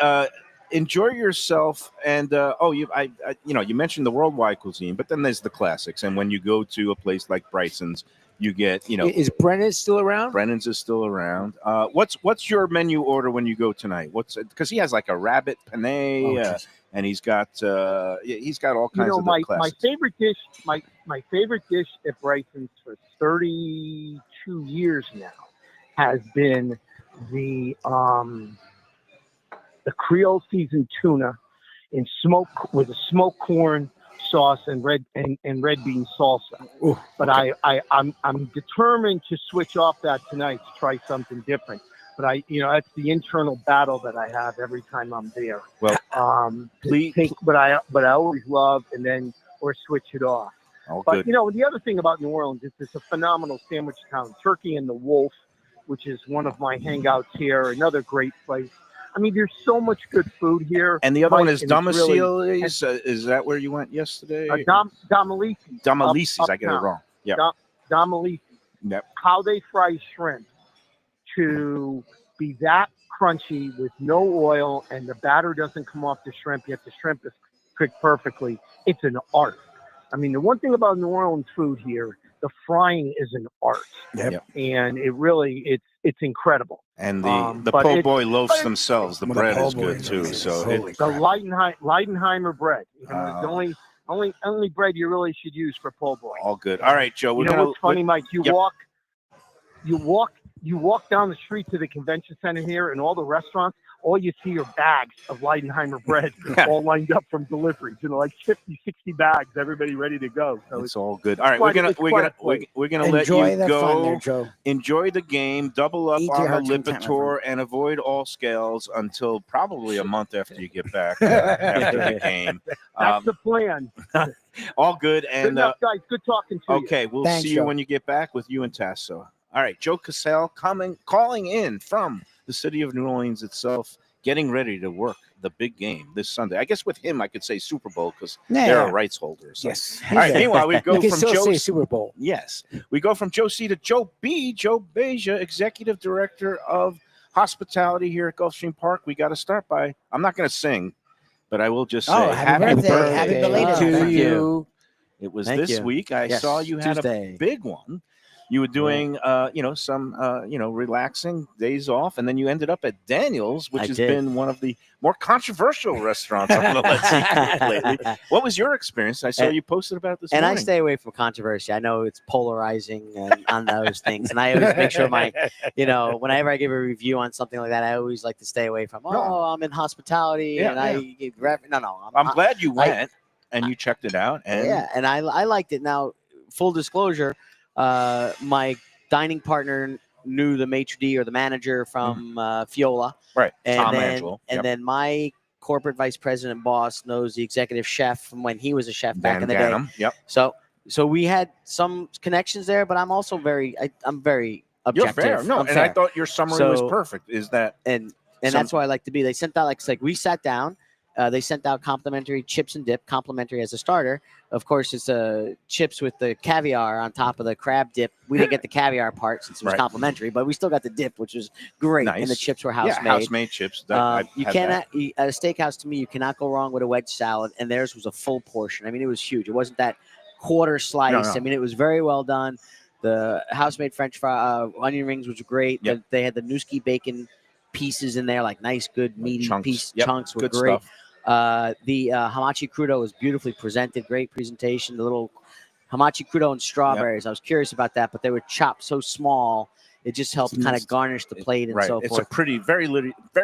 enjoy yourself. And you mentioned the worldwide cuisine, but then there's the classics. And when you go to a place like Brightson's, you get, Is Brennan still around? Brennan's is still around. What's your menu order when you go tonight? Because he has like a rabbit penne, and he's got all kinds of the classics. My favorite dish at Brightson's for 32 years now has been the the Creole seasoned tuna in smoke with a smoked corn sauce and red bean salsa. Ooh, But I'm determined to switch off that tonight to try something different. But that's the internal battle that I have every time I'm there. Well, Please think, but I always love or switch it off. all But good. the other thing about New Orleans is it's a phenomenal sandwich town. Turkey and the Wolf, which is one of my hangouts here, another great place. I mean, there's so much good food here. And the other one Mike, is and it's really- Domicili's. Is that where you went yesterday? Domalices. Domalices. I get it uptown. wrong. Yeah. Domalices. Yep. How they fry shrimp to be that crunchy with no oil and the batter doesn't come off the shrimp, yet the shrimp is cooked perfectly. It's an art. I mean, the one thing about New Orleans food here, the frying is an art. Yep. And it really, it's incredible. And the but po' it- boy loaves but- themselves. The Well, the bread po' is boy good too. is So holy The crap. Leidenheimer bread. It's the only bread you really should use for po' boy. all good. All right, Joe. We're You know gonna. what's funny, Mike? Yep. You walk down the street to the convention center here, and all the restaurants, all you see are bags of Leidenheimer bread all lined up from deliveries. Like 50, 60 bags, everybody ready to go. So It's all good. All right, we're quite- gonna it's quite a we're gonna let Enjoy you the fun there, go. Joe. Enjoy the game. Double up Eat your on heart's the content, my Lipitor and avoid all scales until probably a month after you get back after the game. that's the plan. All good. Good And enough, guys. Good talking to you. okay, we'll Thanks, see you Joe. when you get back with you and Tasso. All right, Joe Cassell calling in from the city of New Orleans itself, getting ready to work the big game this Sunday. I guess with him, I could say Super Bowl because they're a rights holder. So. Yes. All right. Meanwhile, we go You can from still Joe. say Super Bowl. Yes, we go from Joe C to Joe B. Joe Beja, executive director of hospitality here at Gulfstream Park. We got to start by. I'm not going to sing, but I will just say happy birthday. Happy belated to birthday. you. It was Thank this you. week. I Yes, saw you had Tuesday. a big one. You were doing, some, relaxing days off, and then you ended up at Daniel's, which I has did. been one of the more controversial restaurants on the Let's Eat grid lately. What was your experience? I saw And- you posted about it this And I morning. stay away from controversy. I know it's polarizing on those things, and I always make sure whenever I give a review on something like that, I always like to stay away from. No. Oh, I'm in hospitality, Yeah, and no. I'm glad you went and you checked it out. And And I liked it. Now, full disclosure, my dining partner knew the maitre d' or the manager from Fiola, right, and Tom then Angelo. and Yep. then my corporate vice president boss knows the executive chef from when he was a chef back Dan in the day. Gannam. Yep. So we had some connections there, but I'm also I'm very You're objective. fair. No, I'm and I fair. thought your summary was So- perfect. Is that and some- that's why I like to be. They sent out like we sat down. They sent out complimentary chips and dip, complimentary as a starter. Of course, it's chips with the caviar on top of the crab dip. We didn't get the caviar part since it was Right. complimentary, but we still got the dip, which was great. And the Nice. chips were house made. house-made chips. I've You had cannot that. eat at a steakhouse. To me, you cannot go wrong with a wedge salad, and theirs was a full portion. I mean, it was huge. It wasn't that quarter slice. No. I mean, it was very well done. The house-made French fry, onion rings was great. Yep. They had the Newski bacon pieces in there, like nice, good, meaty Chunks. Yep. chunks were Good great. stuff. The hamachi crudo was beautifully presented, great presentation. The little hamachi crudo and strawberries. I was curious about that, but they were chopped so small, it just helped kind of garnish the plate and Right. so It's forth. a pretty, very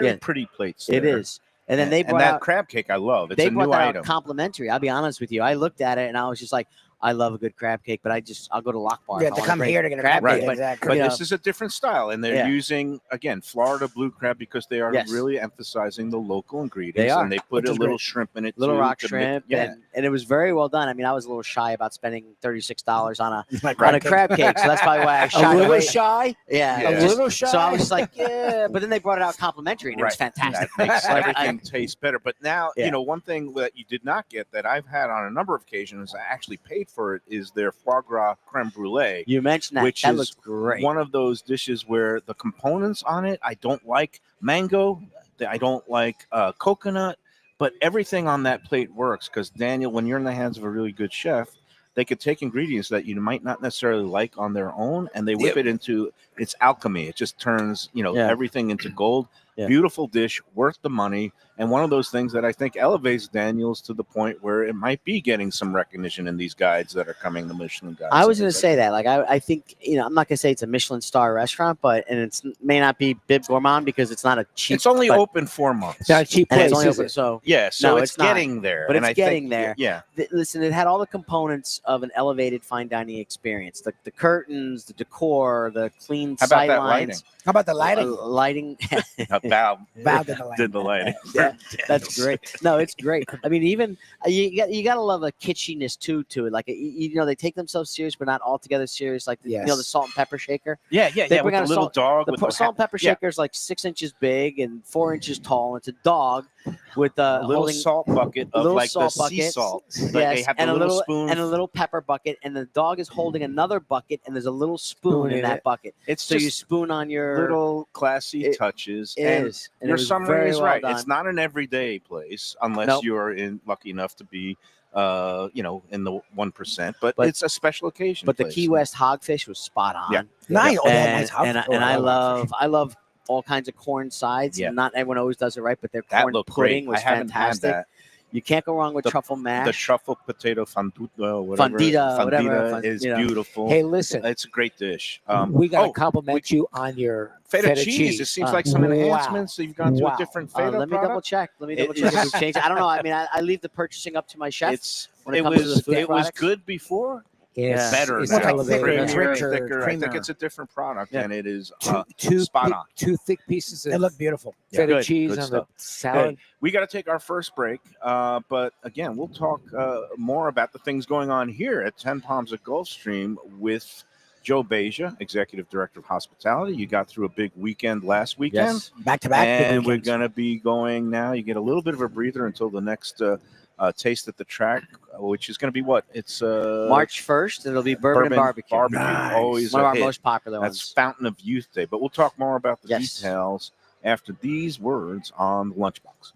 Yeah. pretty plate. It there. is. And then they brought that out crab cake. I love. It's they a brought new that item. out complimentary. I'll be honest with you. I looked at it and I was just like, I love a good crab cake, but I'll go to Lock Bar. You if have I to want come great here to get a crab crab cake. cake. But Exactly. But you know, this is a different style, and they're Yeah. using again Florida blue crab because they are Yes. really emphasizing the local ingredients. They are, and they put which a is little great. shrimp in it, little too, rock to shrimp, make- and it was very well done. I mean, I was a little shy about spending $36 on a Crab crab cake, so that's probably why I A shied little away. shy. Yeah, Yeah. A just- little shy. So I was just like, yeah, but then they brought it out complimentary, and it was Right. fantastic. That makes Like, everything taste better. But now, Yeah. one thing that you did not get that I've had on a number of occasions, I actually paid for it, is their foie gras creme brulee. You mentioned that. Which That is looks great. One of those dishes where the components on it, I don't like mango, I don't like coconut, but everything on that plate works because Daniel, when you're in the hands of a really good chef, they could take ingredients that you might not necessarily like on their own, and they whip it into its alchemy. It just turns, Yeah. everything into gold. Yeah. Beautiful dish, worth the money, and one of those things that I think elevates Daniels to the point where it might be getting some recognition in these guides that are coming, the Michelin guides. I was and going to things say that. Like, I think, I'm not going to say it's a Michelin star restaurant, and it may not be Bib Gourmand because it's not a cheap. It's only but- open 4 months. It's not a cheap and place, it's only is open, it? so Yeah, so No, it's it's not. getting there. But and it's I getting think, there. Yeah. Listen, it had all the components of an elevated fine dining experience: the curtains, the decor, the clean How about sight that lines. How about the lighting? Lighting. Val Val did the lighting. did the lighting. Yeah, that's great. No, it's great. I mean, even you got to love a kitschiness to it. Like they take themselves serious, but not altogether serious. Like the Yes. salt and pepper shaker. Yeah, They with bring the out a little salt- dog. The with the salt and pepper yeah. shaker is like 6 inches big and 4 inches tall. It's a dog with a little holding salt bucket of little like the salt sea bucket. salt. Like Yes, they have and the a little little spoon. and a little pepper bucket, and the dog is holding another bucket, and there's a little spoon in that bucket. It's So just you spoon on your. little classy It- touches. It and is. And it your was summary very is well right. done. It's not an everyday place unless Nope. you're lucky enough to be, in the 1%. But But- it's a special occasion. But the place. Key West hogfish was spot on. Yeah. Nice. Oh, yeah, and, nice house. and I love all kinds of corn sides. Yeah. Not everyone always does it right, but their That corn looked pudding great. was I haven't fantastic. had that. You can't go wrong with truffle The mash. truffle potato fondita, whatever. Fondita, whatever, Fondita is you know. beautiful. Hey, listen, It's a great dish. we got to oh, compliment you on your feta cheese. It seems like some Wow. enhancements. So you've gone to a Wow. different feta let me double product. check. Let me It double check if is- we've changed. I don't know. I mean, I leave the purchasing up to my chef. when it It comes to the was food it was products. good before. It's Better It's now. elevated. thicker, Creamier, it's richer, thicker. I think creamier. it's a different product, Yeah. and it is Two spot on. two thick pieces It of looked beautiful. feta Good. cheese Good on stuff. the salad. We got to take our first break, but again, we'll talk more about the things going on here at 10 Palms at Gulfstream with Joe Beja, Executive Director of Hospitality. You got through a big weekend last weekend. Yes. Back to back. big And we're weekends. going to be going now. You get a little bit of a breather until the next Taste at the Track, which is going to be what? It's March 1st, it'll be bourbon and barbecue. Nice. Always One of a our hit. most popular That's ones. Fountain of Youth Day. But we'll talk more about the Yes. details after these words on the Lunchbox.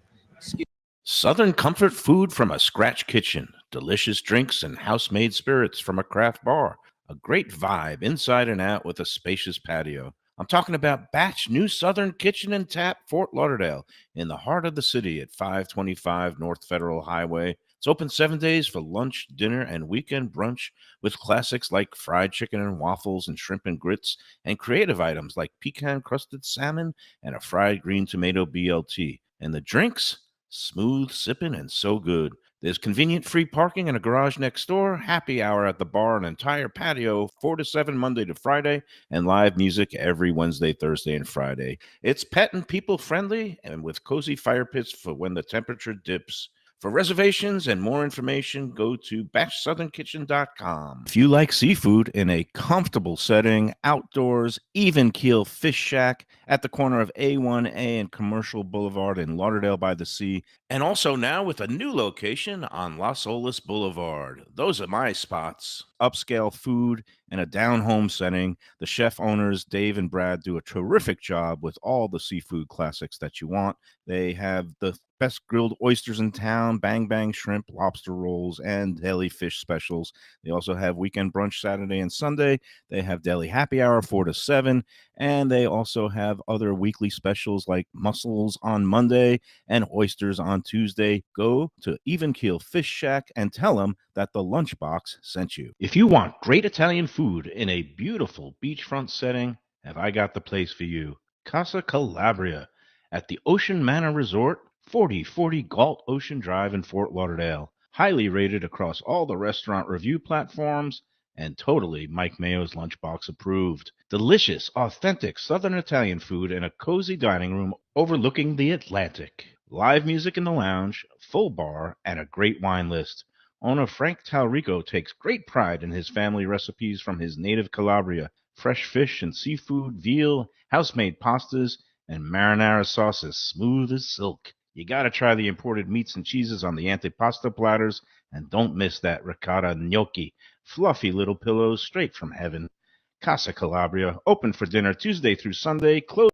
Southern comfort food from a scratch kitchen, delicious drinks and house-made spirits from a craft bar, a great vibe inside and out with a spacious patio. I'm talking about Batch New Southern Kitchen and Tap, Fort Lauderdale, in the heart of the city at 525 North Federal Highway. It's open 7 days for lunch, dinner, and weekend brunch with classics like fried chicken and waffles and shrimp and grits, and creative items like pecan-crusted salmon and a fried green tomato BLT. And the drinks? Smooth sipping and so good. There's convenient free parking and a garage next door, happy hour at the bar, an entire patio, 4 to 7 Monday to Friday, and live music every Wednesday, Thursday, and Friday. It's pet and people friendly and with cozy fire pits for when the temperature dips. For reservations and more information, go to batchsouthernkitchen.com. If you like seafood in a comfortable setting, outdoors, even keel fish shack at the corner of A1A and Commercial Boulevard in Lauderdale by the Sea, and also now with a new location on Las Olas Boulevard. Those are my spots. Upscale food in a down-home setting. The chef owners, Dave and Brad, do a terrific job with all the seafood classics that you want. They have the best grilled oysters in town, bang bang shrimp, lobster rolls, and deli fish specials. They also have weekend brunch Saturday and Sunday. They have deli happy hour 4 to 7, and they also have other weekly specials like mussels on Monday and oysters on Tuesday. Go to Even Keel Fish Shack and tell them that the Lunchbox sent you. If you want great Italian food in a beautiful beachfront setting, have I got the place for you. Casa Calabria at the Ocean Manor Resort, 4040 Galt Ocean Drive in Fort Lauderdale. Highly rated across all the restaurant review platforms and totally Mike Mayo's Lunchbox approved. Delicious, authentic Southern Italian food in a cozy dining room overlooking the Atlantic. Live music in the lounge, full bar, and a great wine list. Owner Frank Talrico takes great pride in his family recipes from his native Calabria. Fresh fish and seafood, veal, house-made pastas, and marinara sauces smooth as silk. You gotta try the imported meats and cheeses on the antipasto platters, and don't miss that ricotta gnocchi, fluffy little pillows straight from heaven. Casa Calabria, open for dinner Tuesday through Sunday, closed.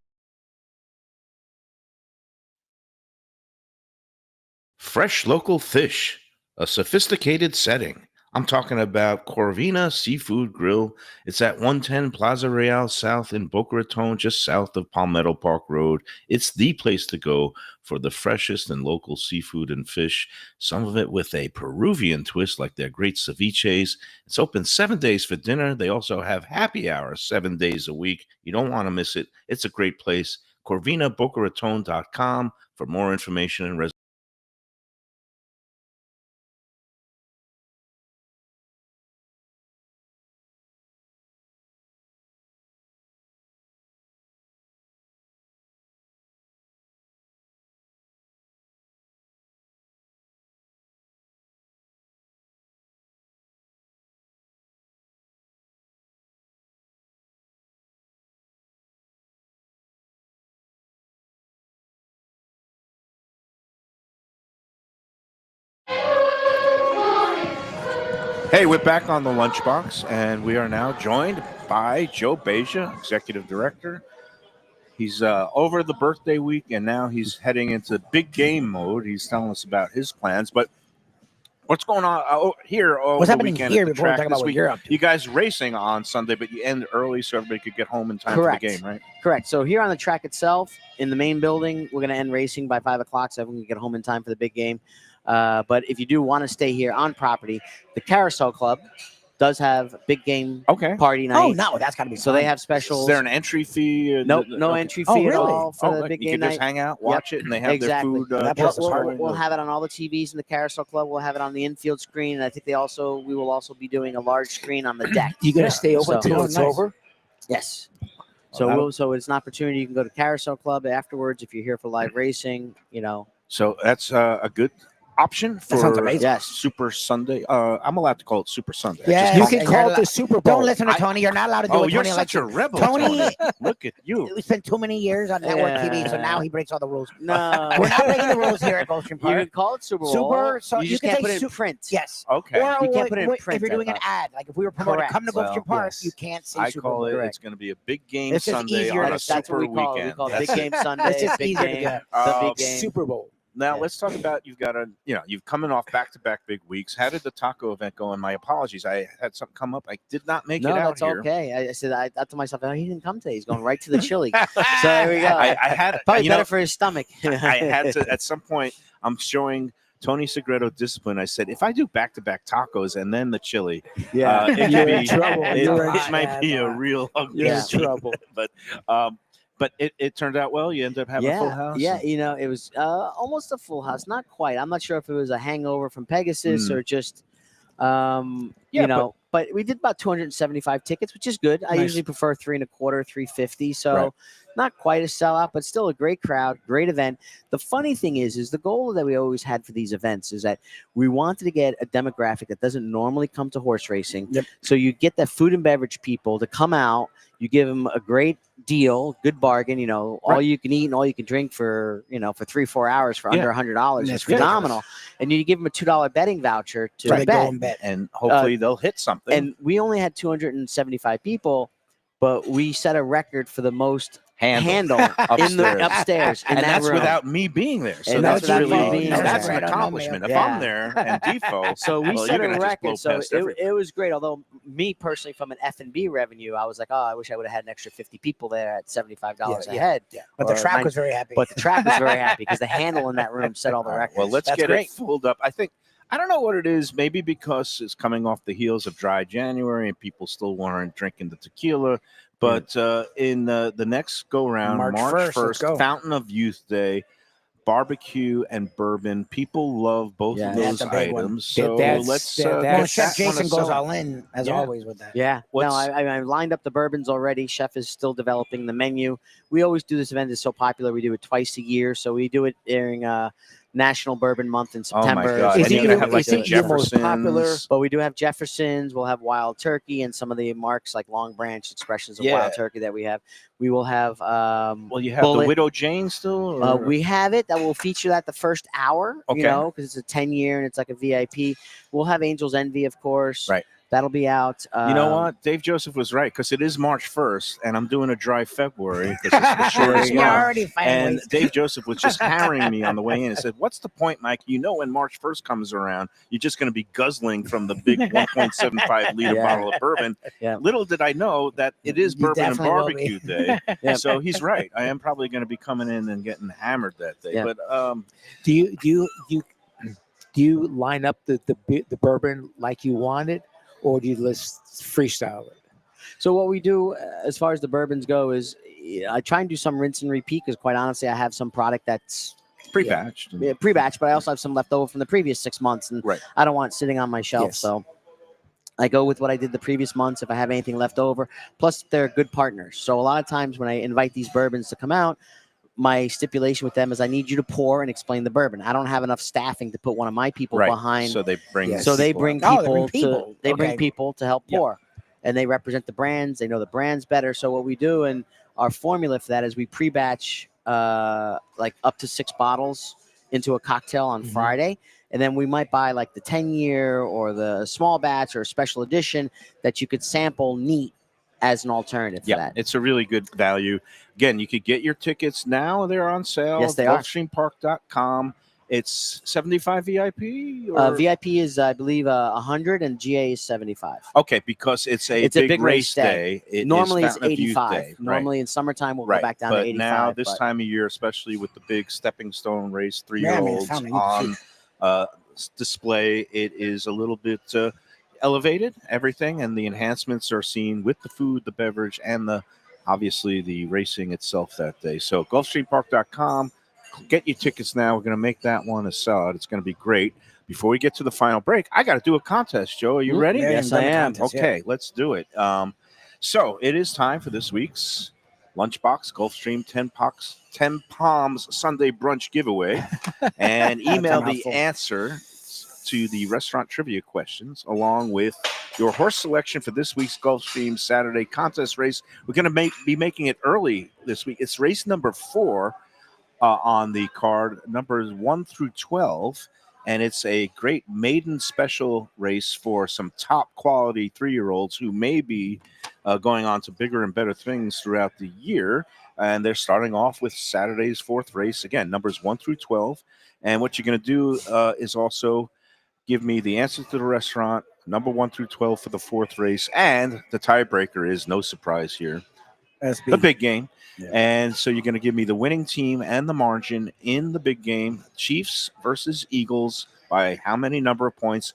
Fresh local fish, a sophisticated setting. I'm talking about Corvina Seafood Grill. It's at 110 Plaza Real South in Boca Raton, just south of Palmetto Park Road. It's the place to go for the freshest and local seafood and fish, some of it with a Peruvian twist like their great ceviches. It's open 7 days for dinner. They also have happy hours 7 days a week. You don't want to miss it. It's a great place. CorvinaBocaRaton.com for more information and Hey, we're back on the Lunchbox, and we are now joined by Joe Beja, Executive Director. He's over the birthday week, and now he's heading into big game mode. He's telling us about his plans. But what's going on here over What's the happening weekend here at the before we track talk about this what week? you're up to? You guys racing on Sunday, but you end early so everybody could get home in time Correct. for the game, right? Correct. So here on the track itself, in the main building, we're going to end racing by 5 o'clock so everyone can get home in time for the big game. But if you do want to stay here on property, the Carousel Club does have big game party night. Oh, no, that's got to be So fun. they have specials. Is there an entry fee? Nope, no entry fee Oh, at really? all for the good. big You game can night. just hang out, watch it, and they have exactly. their food. That place is We'll, hard. we'll have it on all the TVs in the Carousel Club. We'll have it on the infield screen, and I think we will also be doing a large screen on the deck. You gonna stay open So- until Oh, it's nice. over? Yes. Well, So it's an opportunity. You can go to Carousel Club afterwards if you're here for live racing. So that's a good option for sounds amazing. Yes. Super Sunday. I'm allowed to call it Super Sunday. I Yeah, just You call can and call you're it the li- Super Bowl. Don't listen to Tony. You're not allowed to do Oh, what you're Tony likes such to a rebel, Tony- Look at you. We spent too many years on network TV, so Yeah. now he breaks all the rules. No. We're not breaking the rules here at Gulfstream You Park. can call it Super Bowl. Super, so you you just can can't say put it in Super- print. Yes. Okay. Or You can't put it in print, if you're doing I an thought. ad, like if we were promoting Correct. come to Well, Gulfstream Park, yes. you can't say I Super call Bowl. it. Correct. It's going to be a big game It's just Sunday easier on to- a That's what super we call it. weekend. We call it That's Big Game Sunday, It's just Big easier to Game, get. the Big Game. Super Bowl. Now Yeah. let's talk about you've coming off back-to-back big weeks. How did the taco event go? And my apologies, I had something come up. I did not make No, it out that's here. okay. I said I thought to myself, oh, he didn't come today. He's going right to the chili. So there we go. I had Probably you better know, for his stomach. I had to at some point. I'm showing Tony Segreto discipline. I said, if I do back-to-back tacos and then the chili, it could You're be in trouble. It, You're in it might be a trouble. real ugly You're in scene. trouble. But it turned out well. You ended up having a full house. Yeah, it was almost a full house. Not quite. I'm not sure if it was a hangover from Pegasus or just, but we did about 275 tickets, which is good. I Nice. usually prefer 3 1/4, 350. So Right. not quite a sellout, but still a great crowd, great event. The funny thing is the goal that we always had for these events is that we wanted to get a demographic that doesn't normally come to horse racing. Yep. So you get that food and beverage people to come out. You give them a great deal, good bargain, all you can eat and all you can drink for 3-4 hours for under $100 That's is phenomenal. And you give them a $2 betting voucher to So they bet. go and bet. And hopefully they'll hit something. And we only had 275 people, but we set a record for the most handle in the upstairs. In and that that's room. without me being there. So And that's that's without really you being that's there. an accomplishment. If Yeah. I'm there and Defo, So we well, set you're a gonna just record. blow So past everything. it was great. Although me personally, from an F&B revenue, I was like, oh, I wish I would have had an extra 50 people there at $75 a head. Yeah. But the Or track nine- was very happy. But the track was very happy because the handle in that room set all the records. Well, let's That's get great. it filled up. I don't know what it is. Maybe because it's coming off the heels of dry January and people still weren't drinking the tequila. But in the next go round, March March 1st, let's 1st, go. Fountain of Youth Day, barbecue and bourbon. People love both Yeah. of That's those a big one. items. So That's- let's that- well, that's- Chef get that one Jason goes aside. all in, as Yeah. always, with that. Yeah, What's- no, I lined up the bourbons already. Chef is still developing the menu. We always do this event. It's so popular. We do it twice a year. So we do it during National Bourbon Month in Oh my September. God. Is And it you're gonna your- have like is the it your most popular? Jeffersons. But we do have Jeffersons. We'll have Wild Turkey and some of the marks like Long Branch expressions of Yeah. Wild Turkey that we have. We will have. Well, you have Bullet. the Widow Jane still. Or? We have it that will feature that the first hour, Okay. because it's a 10-year and it's like a VIP. We'll have Angel's Envy, of course. Right. That'll be out. You know what? Dave Joseph was right because it is March 1st, and I'm doing a dry February because it's the shortest You're month. already And fine. Dave Joseph was just hammering me on the way in and said, "What's the point, Mike? You know, when March 1st comes around, you're just going to be guzzling from the big 1.75 liter Yeah. bottle of bourbon." Yeah. Little did I know that it is You Bourbon and definitely will be. Barbecue Day. Yeah. So he's right. I am probably going to be coming in and getting hammered that day. Yeah. But Do you line up the bourbon like you want it, or do you just freestyle it? So what we do as far as the bourbons go is I try and do some rinse and repeat because quite honestly, I have some product that's pre-batched. pre-batch, but I also have some left over from the previous 6 months, and Right. I don't want it sitting on my shelf. Yes. So I go with what I did the previous months if I have anything left over. Plus, they're good partners. So a lot of times when I invite these bourbons to come out, my stipulation with them is I need you to pour and explain the bourbon. I don't have enough staffing to put one of my people Right. behind. So they bring. Yes. So they people bring out. Oh, they bring people to people. they bring Okay. people to help Yep. pour, and they represent the brands. They know the brands better. So what we do and our formula for that is we pre-batch like up to 6 bottles into a cocktail on Friday, and then we might buy like the 10-year or the small batch or a special edition that you could sample neat as an alternative to Yeah, that. it's a really good value. Again, you could get your tickets now. They're on sale. Yes, they are. Gulfstreampark.com. It's 75 VIP? Or? VIP is, I believe, 100, and GA is 75. Okay, because it's a big race day. It is Normally it's Fountain of Youth 85. Day, right. Normally in summertime we'll Right, go back down but to 85. now this but- time of year, especially with the big stepping stone race, Yeah, I mean, it's 3-year-olds Fountain of Youth. on display, it is a little bit elevated, everything, and the enhancements are seen with the food, the beverage, and obviously the racing itself that day. So GulfstreamPark.com, get your tickets now. We're going to make that one a sellout. It's going to be great. Before we get to the final break, I got to do a contest, Joe. Are you ready? Yeah, Yes, done I the am. contest, yeah. Okay, let's do it. So it is time for this week's Lunchbox Gulfstream 10 Palms Sunday Brunch giveaway. And email the mouthful. answer to the restaurant trivia questions along with your horse selection for this week's Gulfstream Saturday contest race. We're going to be making it early this week. It's race number 4 on the card, numbers 1 through 12. And it's a great maiden special race for some top quality 3-year-olds who may be going on to bigger and better things throughout the year. And they're starting off with Saturday's 4th race. Again, numbers 1 through 12. And what you're going to do is also give me the answer to the restaurant, number 1 through 12 for the 4th race. And the tiebreaker is, no surprise here, SB. the big game. Yeah. And so you're going to give me the winning team and the margin in the big game, Chiefs versus Eagles, by how many number of points.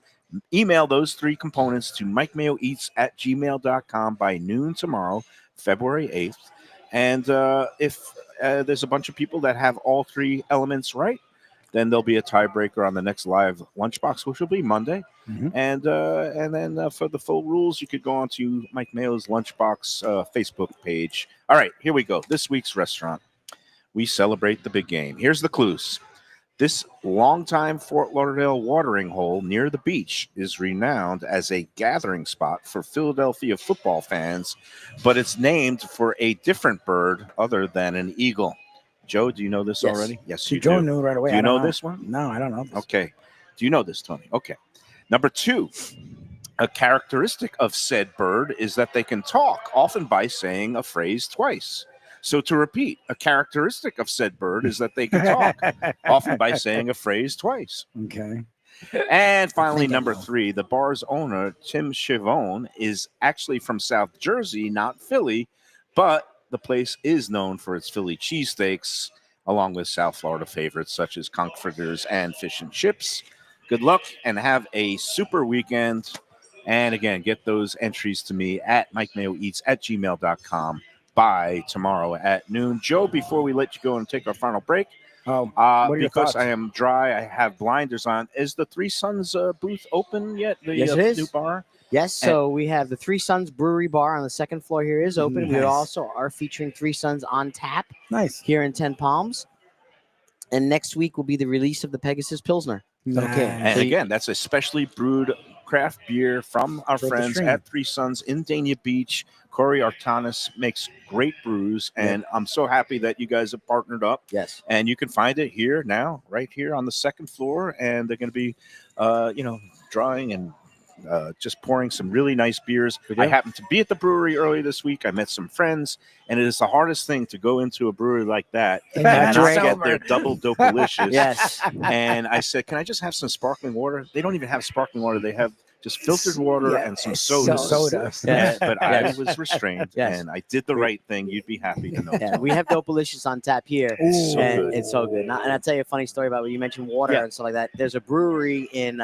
Email those 3 components to mikemayoeats@gmail.com by noon tomorrow, February 8th. And if there's a bunch of people that have all 3 elements right, then there'll be a tiebreaker on the next live Lunchbox, which will be Monday. Mhm. And then for the full rules, you could go on to Mike Mayo's Lunchbox Facebook page. All right, here we go. This week's restaurant. We celebrate the big game. Here's the clues. This longtime Fort Lauderdale watering hole near the beach is renowned as a gathering spot for Philadelphia football fans, but it's named for a different bird other than an eagle. Joe, do you know this Yes. already? Yes, See, you Joe do. knew right away. Do you I don't know this one? No, I don't know. This. Okay. Do you know this, Tony? Okay. Number 2, a characteristic of said bird is that they can talk, often by saying a phrase twice. So to repeat, a characteristic of said bird is that they can talk, often by saying a phrase twice. Okay. And finally, think I number know. 3, the bar's owner, Tim Chivone, is actually from South Jersey, not Philly, but the place is known for its Philly cheesesteaks, along with South Florida favorites such as conch fritters and fish and chips. Good luck and have a super weekend. And again, get those entries to me at mikemayoeats@gmail.com by tomorrow at noon. Joe, before we let you go and take our final break, Oh, what are your because thoughts? I am dry, I have blinders on. Is the Three Sons booth open yet? The Yes, it is. new bar? Yes, so we have the Three Sons Brewery Bar on the 2nd floor here is open. We Nice. also are featuring Three Sons on tap Nice. here in 10 Palms. And next week will be the release of the Pegasus Pilsner. Okay. And So you- again, that's a specially brewed craft beer from our From the friends stream. at Three Sons in Dania Beach. Corey Artanis makes great brews, and I'm so happy that you guys have partnered up. Yes. And you can find it here now, right here on the 2nd floor, and they're going to be, drying and just pouring some really nice beers. We do? I happened to be at the brewery earlier this week. I met some friends, and it is the hardest thing to go into a brewery like that And not and not drink. get their double dopalicious. Yes. And I said, can I just have some sparkling water? They don't even have sparkling water. They have just filtered water Yeah, and some soda. soda. Yeah. But I was restrained, Yes. and I did the right thing. You'd be happy to know. Yeah, we have Dopalicious on tap here. It's so and good. it's so good. And I'll tell you a funny story about when you mentioned water Yeah. and stuff like that. There's a brewery in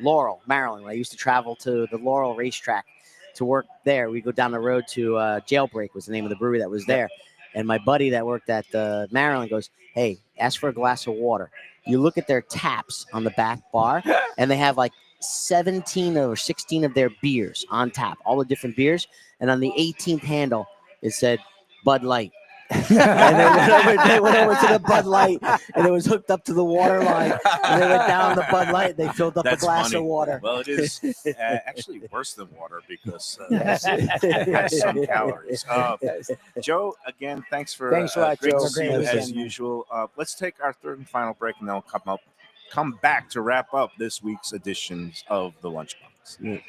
Laurel, Maryland. When I used to travel to the Laurel racetrack to work there. We go down the road to Jailbreak was the name of the brewery that was there. And my buddy that worked at Maryland goes, hey, ask for a glass of water. You look at their taps on the back bar, and they have like 17 or 16 of their beers on tap, all the different beers. And on the 18th handle, it said Bud Light. And they went over to the Bud Light, and it was hooked up to the water line. And they went down the Bud Light. They filled up That's a glass funny. of water. Well, it is actually worse than water because it has some calories. Joe, again, thanks for Thanks a lot, great Joe. to see you Great as weekend. usual. Let's take our third and final break, and then we'll come back to wrap up this week's editions of the Lunchbox.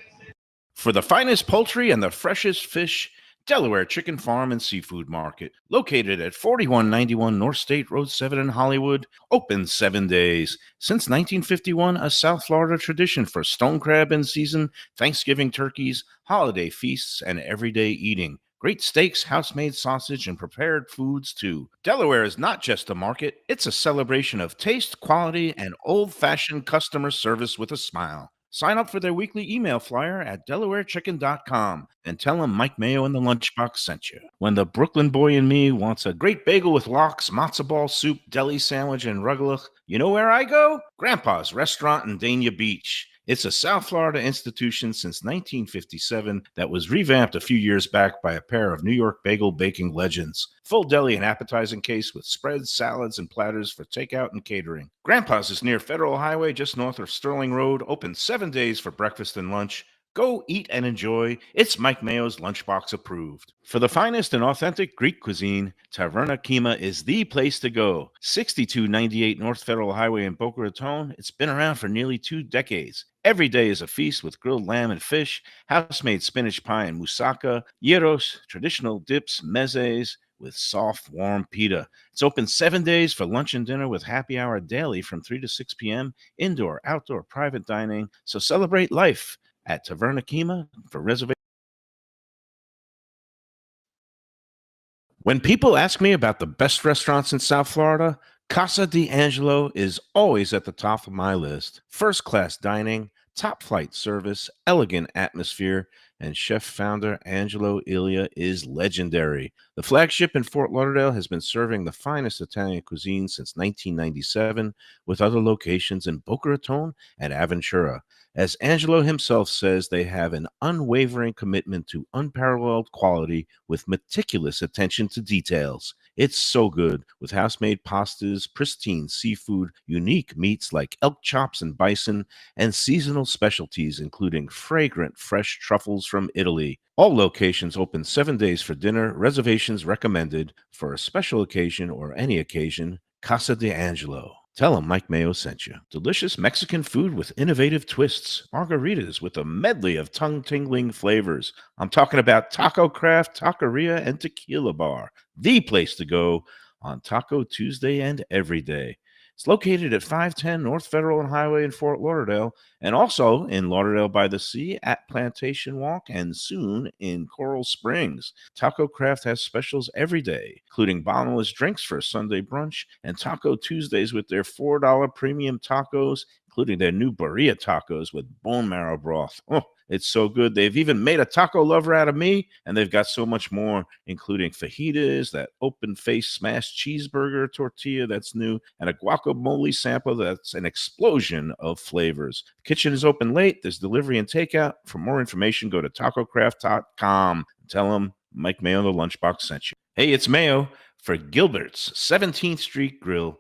For the finest poultry and the freshest fish, Delaware Chicken Farm and Seafood Market, located at 4191 North State Road 7 in Hollywood, open 7 days. Since 1951, a South Florida tradition for stone crab in season, Thanksgiving turkeys, holiday feasts, and everyday eating. Great steaks, house-made sausage, and prepared foods, too. Delaware is not just a market, it's a celebration of taste, quality, and old-fashioned customer service with a smile. Sign up for their weekly email flyer at DelawareChicken.com and tell them Mike Mayo and the Lunchbox sent you. When the Brooklyn boy in me wants a great bagel with lox, matzo ball soup, deli sandwich, and rugelach, you know where I go? Grandpa's Restaurant in Dania Beach. It's a South Florida institution since 1957 that was revamped a few years back by a pair of New York bagel baking legends. Full deli and appetizing case with spreads, salads, and platters for takeout and catering. Grandpa's is near Federal Highway just north of Sterling Road, open 7 days for breakfast and lunch. Go eat and enjoy. It's Mike Mayo's Lunchbox approved. For the finest and authentic Greek cuisine, Taverna Kima is the place to go. 6298 North Federal Highway in Boca Raton. It's been around for nearly 2 decades. Every day is a feast with grilled lamb and fish, house-made spinach pie and moussaka, gyros, traditional dips, mezes, with soft, warm pita. It's open 7 days for lunch and dinner with happy hour daily from 3 to 6 p.m., indoor, outdoor, private dining. So celebrate life at Taverna Kima for reservation. When people ask me about the best restaurants in South Florida, Casa D'Angelo is always at the top of my list. First-class dining, top-flight service, elegant atmosphere, and chef-founder Angelo Ilia is legendary. The flagship in Fort Lauderdale has been serving the finest Italian cuisine since 1997, with other locations in Boca Raton and Aventura. As Angelo himself says, they have an unwavering commitment to unparalleled quality with meticulous attention to details. It's so good, with house-made pastas, pristine seafood, unique meats like elk chops and bison, and seasonal specialties including fragrant fresh truffles from Italy. All locations open 7 days for dinner, reservations recommended. For a special occasion or any occasion, Casa D'Angelo. Tell them Mike Mayo sent you. Delicious Mexican food with innovative twists. Margaritas with a medley of tongue-tingling flavors. I'm talking about Taco Craft, Taqueria, and Tequila Bar. The place to go on Taco Tuesday and every day. It's located at 510 North Federal and Highway in Fort Lauderdale, and also in Lauderdale by the Sea at Plantation Walk, and soon in Coral Springs. Taco Craft has specials every day, including bottomless drinks for Sunday brunch, and Taco Tuesdays with their $4 premium tacos, including their new birria tacos with bone marrow broth. Oh, it's so good. They've even made a taco lover out of me, and they've got so much more, including fajitas, that open-faced smashed cheeseburger tortilla that's new, and a guacamole sample that's an explosion of flavors. The kitchen is open late. There's delivery and takeout. For more information, go to tacocraft.com. Tell them Mike Mayo, the Lunchbox, sent you. Hey, it's Mayo for Gilbert's 17th Street Grill.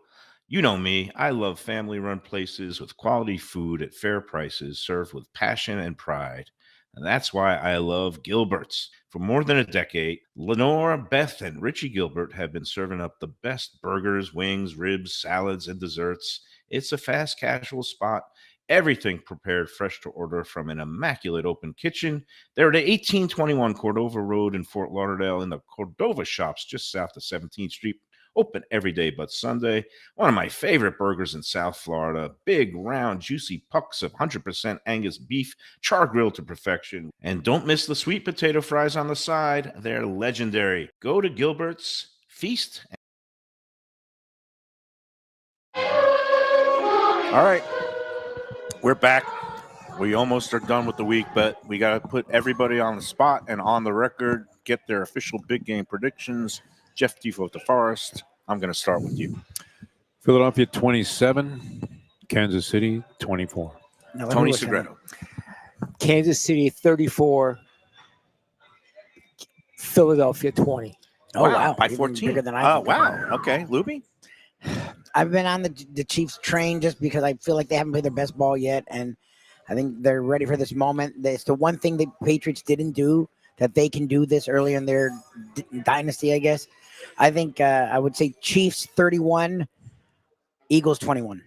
You know me, I love family-run places with quality food at fair prices served with passion and pride. And that's why I love Gilbert's. For more than a decade, Lenore, Beth, and Richie Gilbert have been serving up the best burgers, wings, ribs, salads, and desserts. It's a fast casual spot Everything prepared fresh to order from an immaculate open kitchen. They're at 1821 Cordova Road in Fort Lauderdale in the Cordova Shops just south of 17th Street. Open every day but Sunday. One of my favorite burgers in South Florida. Big, round, juicy pucks of 100% Angus beef, char grilled to perfection. And don't miss the sweet potato fries on the side. They're legendary. Go to Gilbert's, feast. All right. We're back. We almost are done with the week, but we got to put everybody on the spot and on the record, get their official big game predictions. Jeff Defo at the Forest. I'm going to start with you. Philadelphia 27, Kansas City 24. No, let me Tony listen. Segreto. Kansas City 34, Philadelphia 20. Oh, wow. By Even 14. bigger than I Oh, think. wow. Okay. Lubie? I've been on the Chiefs train just because I feel like they haven't played their best ball yet, and I think they're ready for this moment. It's the one thing the Patriots didn't do that they can do this early in their dynasty, I guess. I think I would say Chiefs 31, Eagles 21.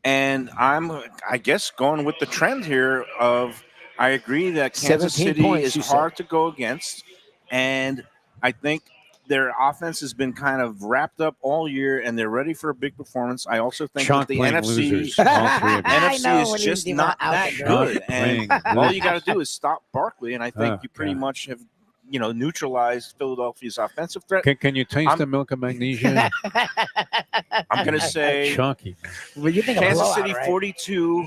And I guess, going with the trend here of I agree that Kansas 17 City points, you is said. hard to go against. And I think their offense has been kind of wrapped up all year, and they're ready for a big performance. I also think Chalk that the playing NFC, losers, all three of them. I know, NFC is when he just was not out that there. good. Chalk And playing all losers. you got to do is stop Barkley, and I think Oh, you pretty God. much have, neutralized Philadelphia's offensive threat. Can you taste the milk of magnesia? I'm going to say Chalky. Well, you think a Kansas blowout, City right? 42,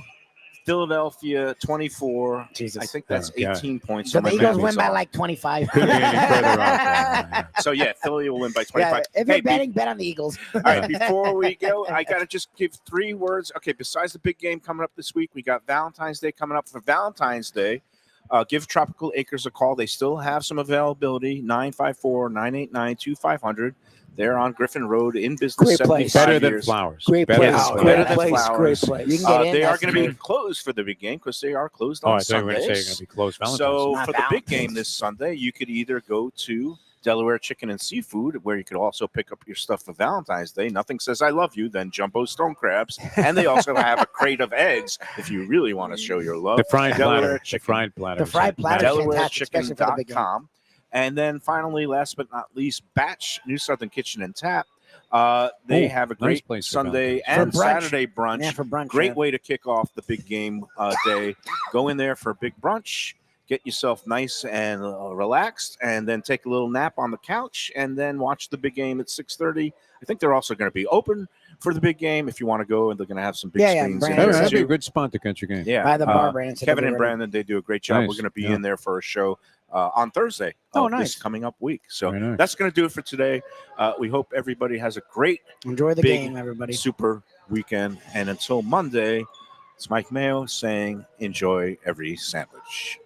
Philadelphia 24. Jesus. I think that's Yeah. 18 points. So my the Eagles math win is by off. like 25. Couldn't be any further off. Yeah. So yeah, Philly will win by Yeah, 25. if Hey, you're betting, bet on the Eagles. all right, before we go, I got to just give 3 words. Okay, besides the big game coming up this week, we got Valentine's Day coming up. For Valentine's Day, give Tropical Acres a call. They still have some availability, 954-989-2500. They're on Griffin Road in business Great place. 75 Better than years. flowers. Great Better place. than Wow, flowers. better Great than place. flowers. Great place. You can get in. They are that's going to be good. closed for the big game because they are closed Oh, on I thought you were going to say you're going Sundays. to be closed Valentine's. So Not for the big Valentine's. game this Sunday, you could either go to Delaware Chicken and Seafood, where you could also pick up your stuff for Valentine's Day. Nothing says I love you than jumbo stone crabs. And they also have a crate of eggs if you really want to show your love. The fried Delaware platter. The Chicken. fried platter. The fried platter is fantastic, especially for the big game. DelawareChicken.com. And then finally, last but not least, Batch, New Southern Kitchen and Tap. They Oh, have a nice great place for Sunday Valentine's. and For brunch. Saturday brunch. Yeah, for brunch. Great yeah. way to kick off the big game day. Go in there for a big brunch, get yourself nice and relaxed, and then take a little nap on the couch, and then watch the big game at 6:30. I think they're also going to be open for the big game if you want to go, and they're going to have some big Yeah, yeah, screens. Brandon in That'd there said be a too. good spot to catch your game. Yeah, By the bar, Brandon said Kevin they'll and be ready. Brandon, they do a great job. Nice, We're going to be yeah. in there for a show on Thursday Oh, of nice. this coming up week. So Very nice. that's going to do it for today. We hope everybody has a great Enjoy the big, game, everybody. super weekend. And until Monday, it's Mike Mayo saying enjoy every sandwich.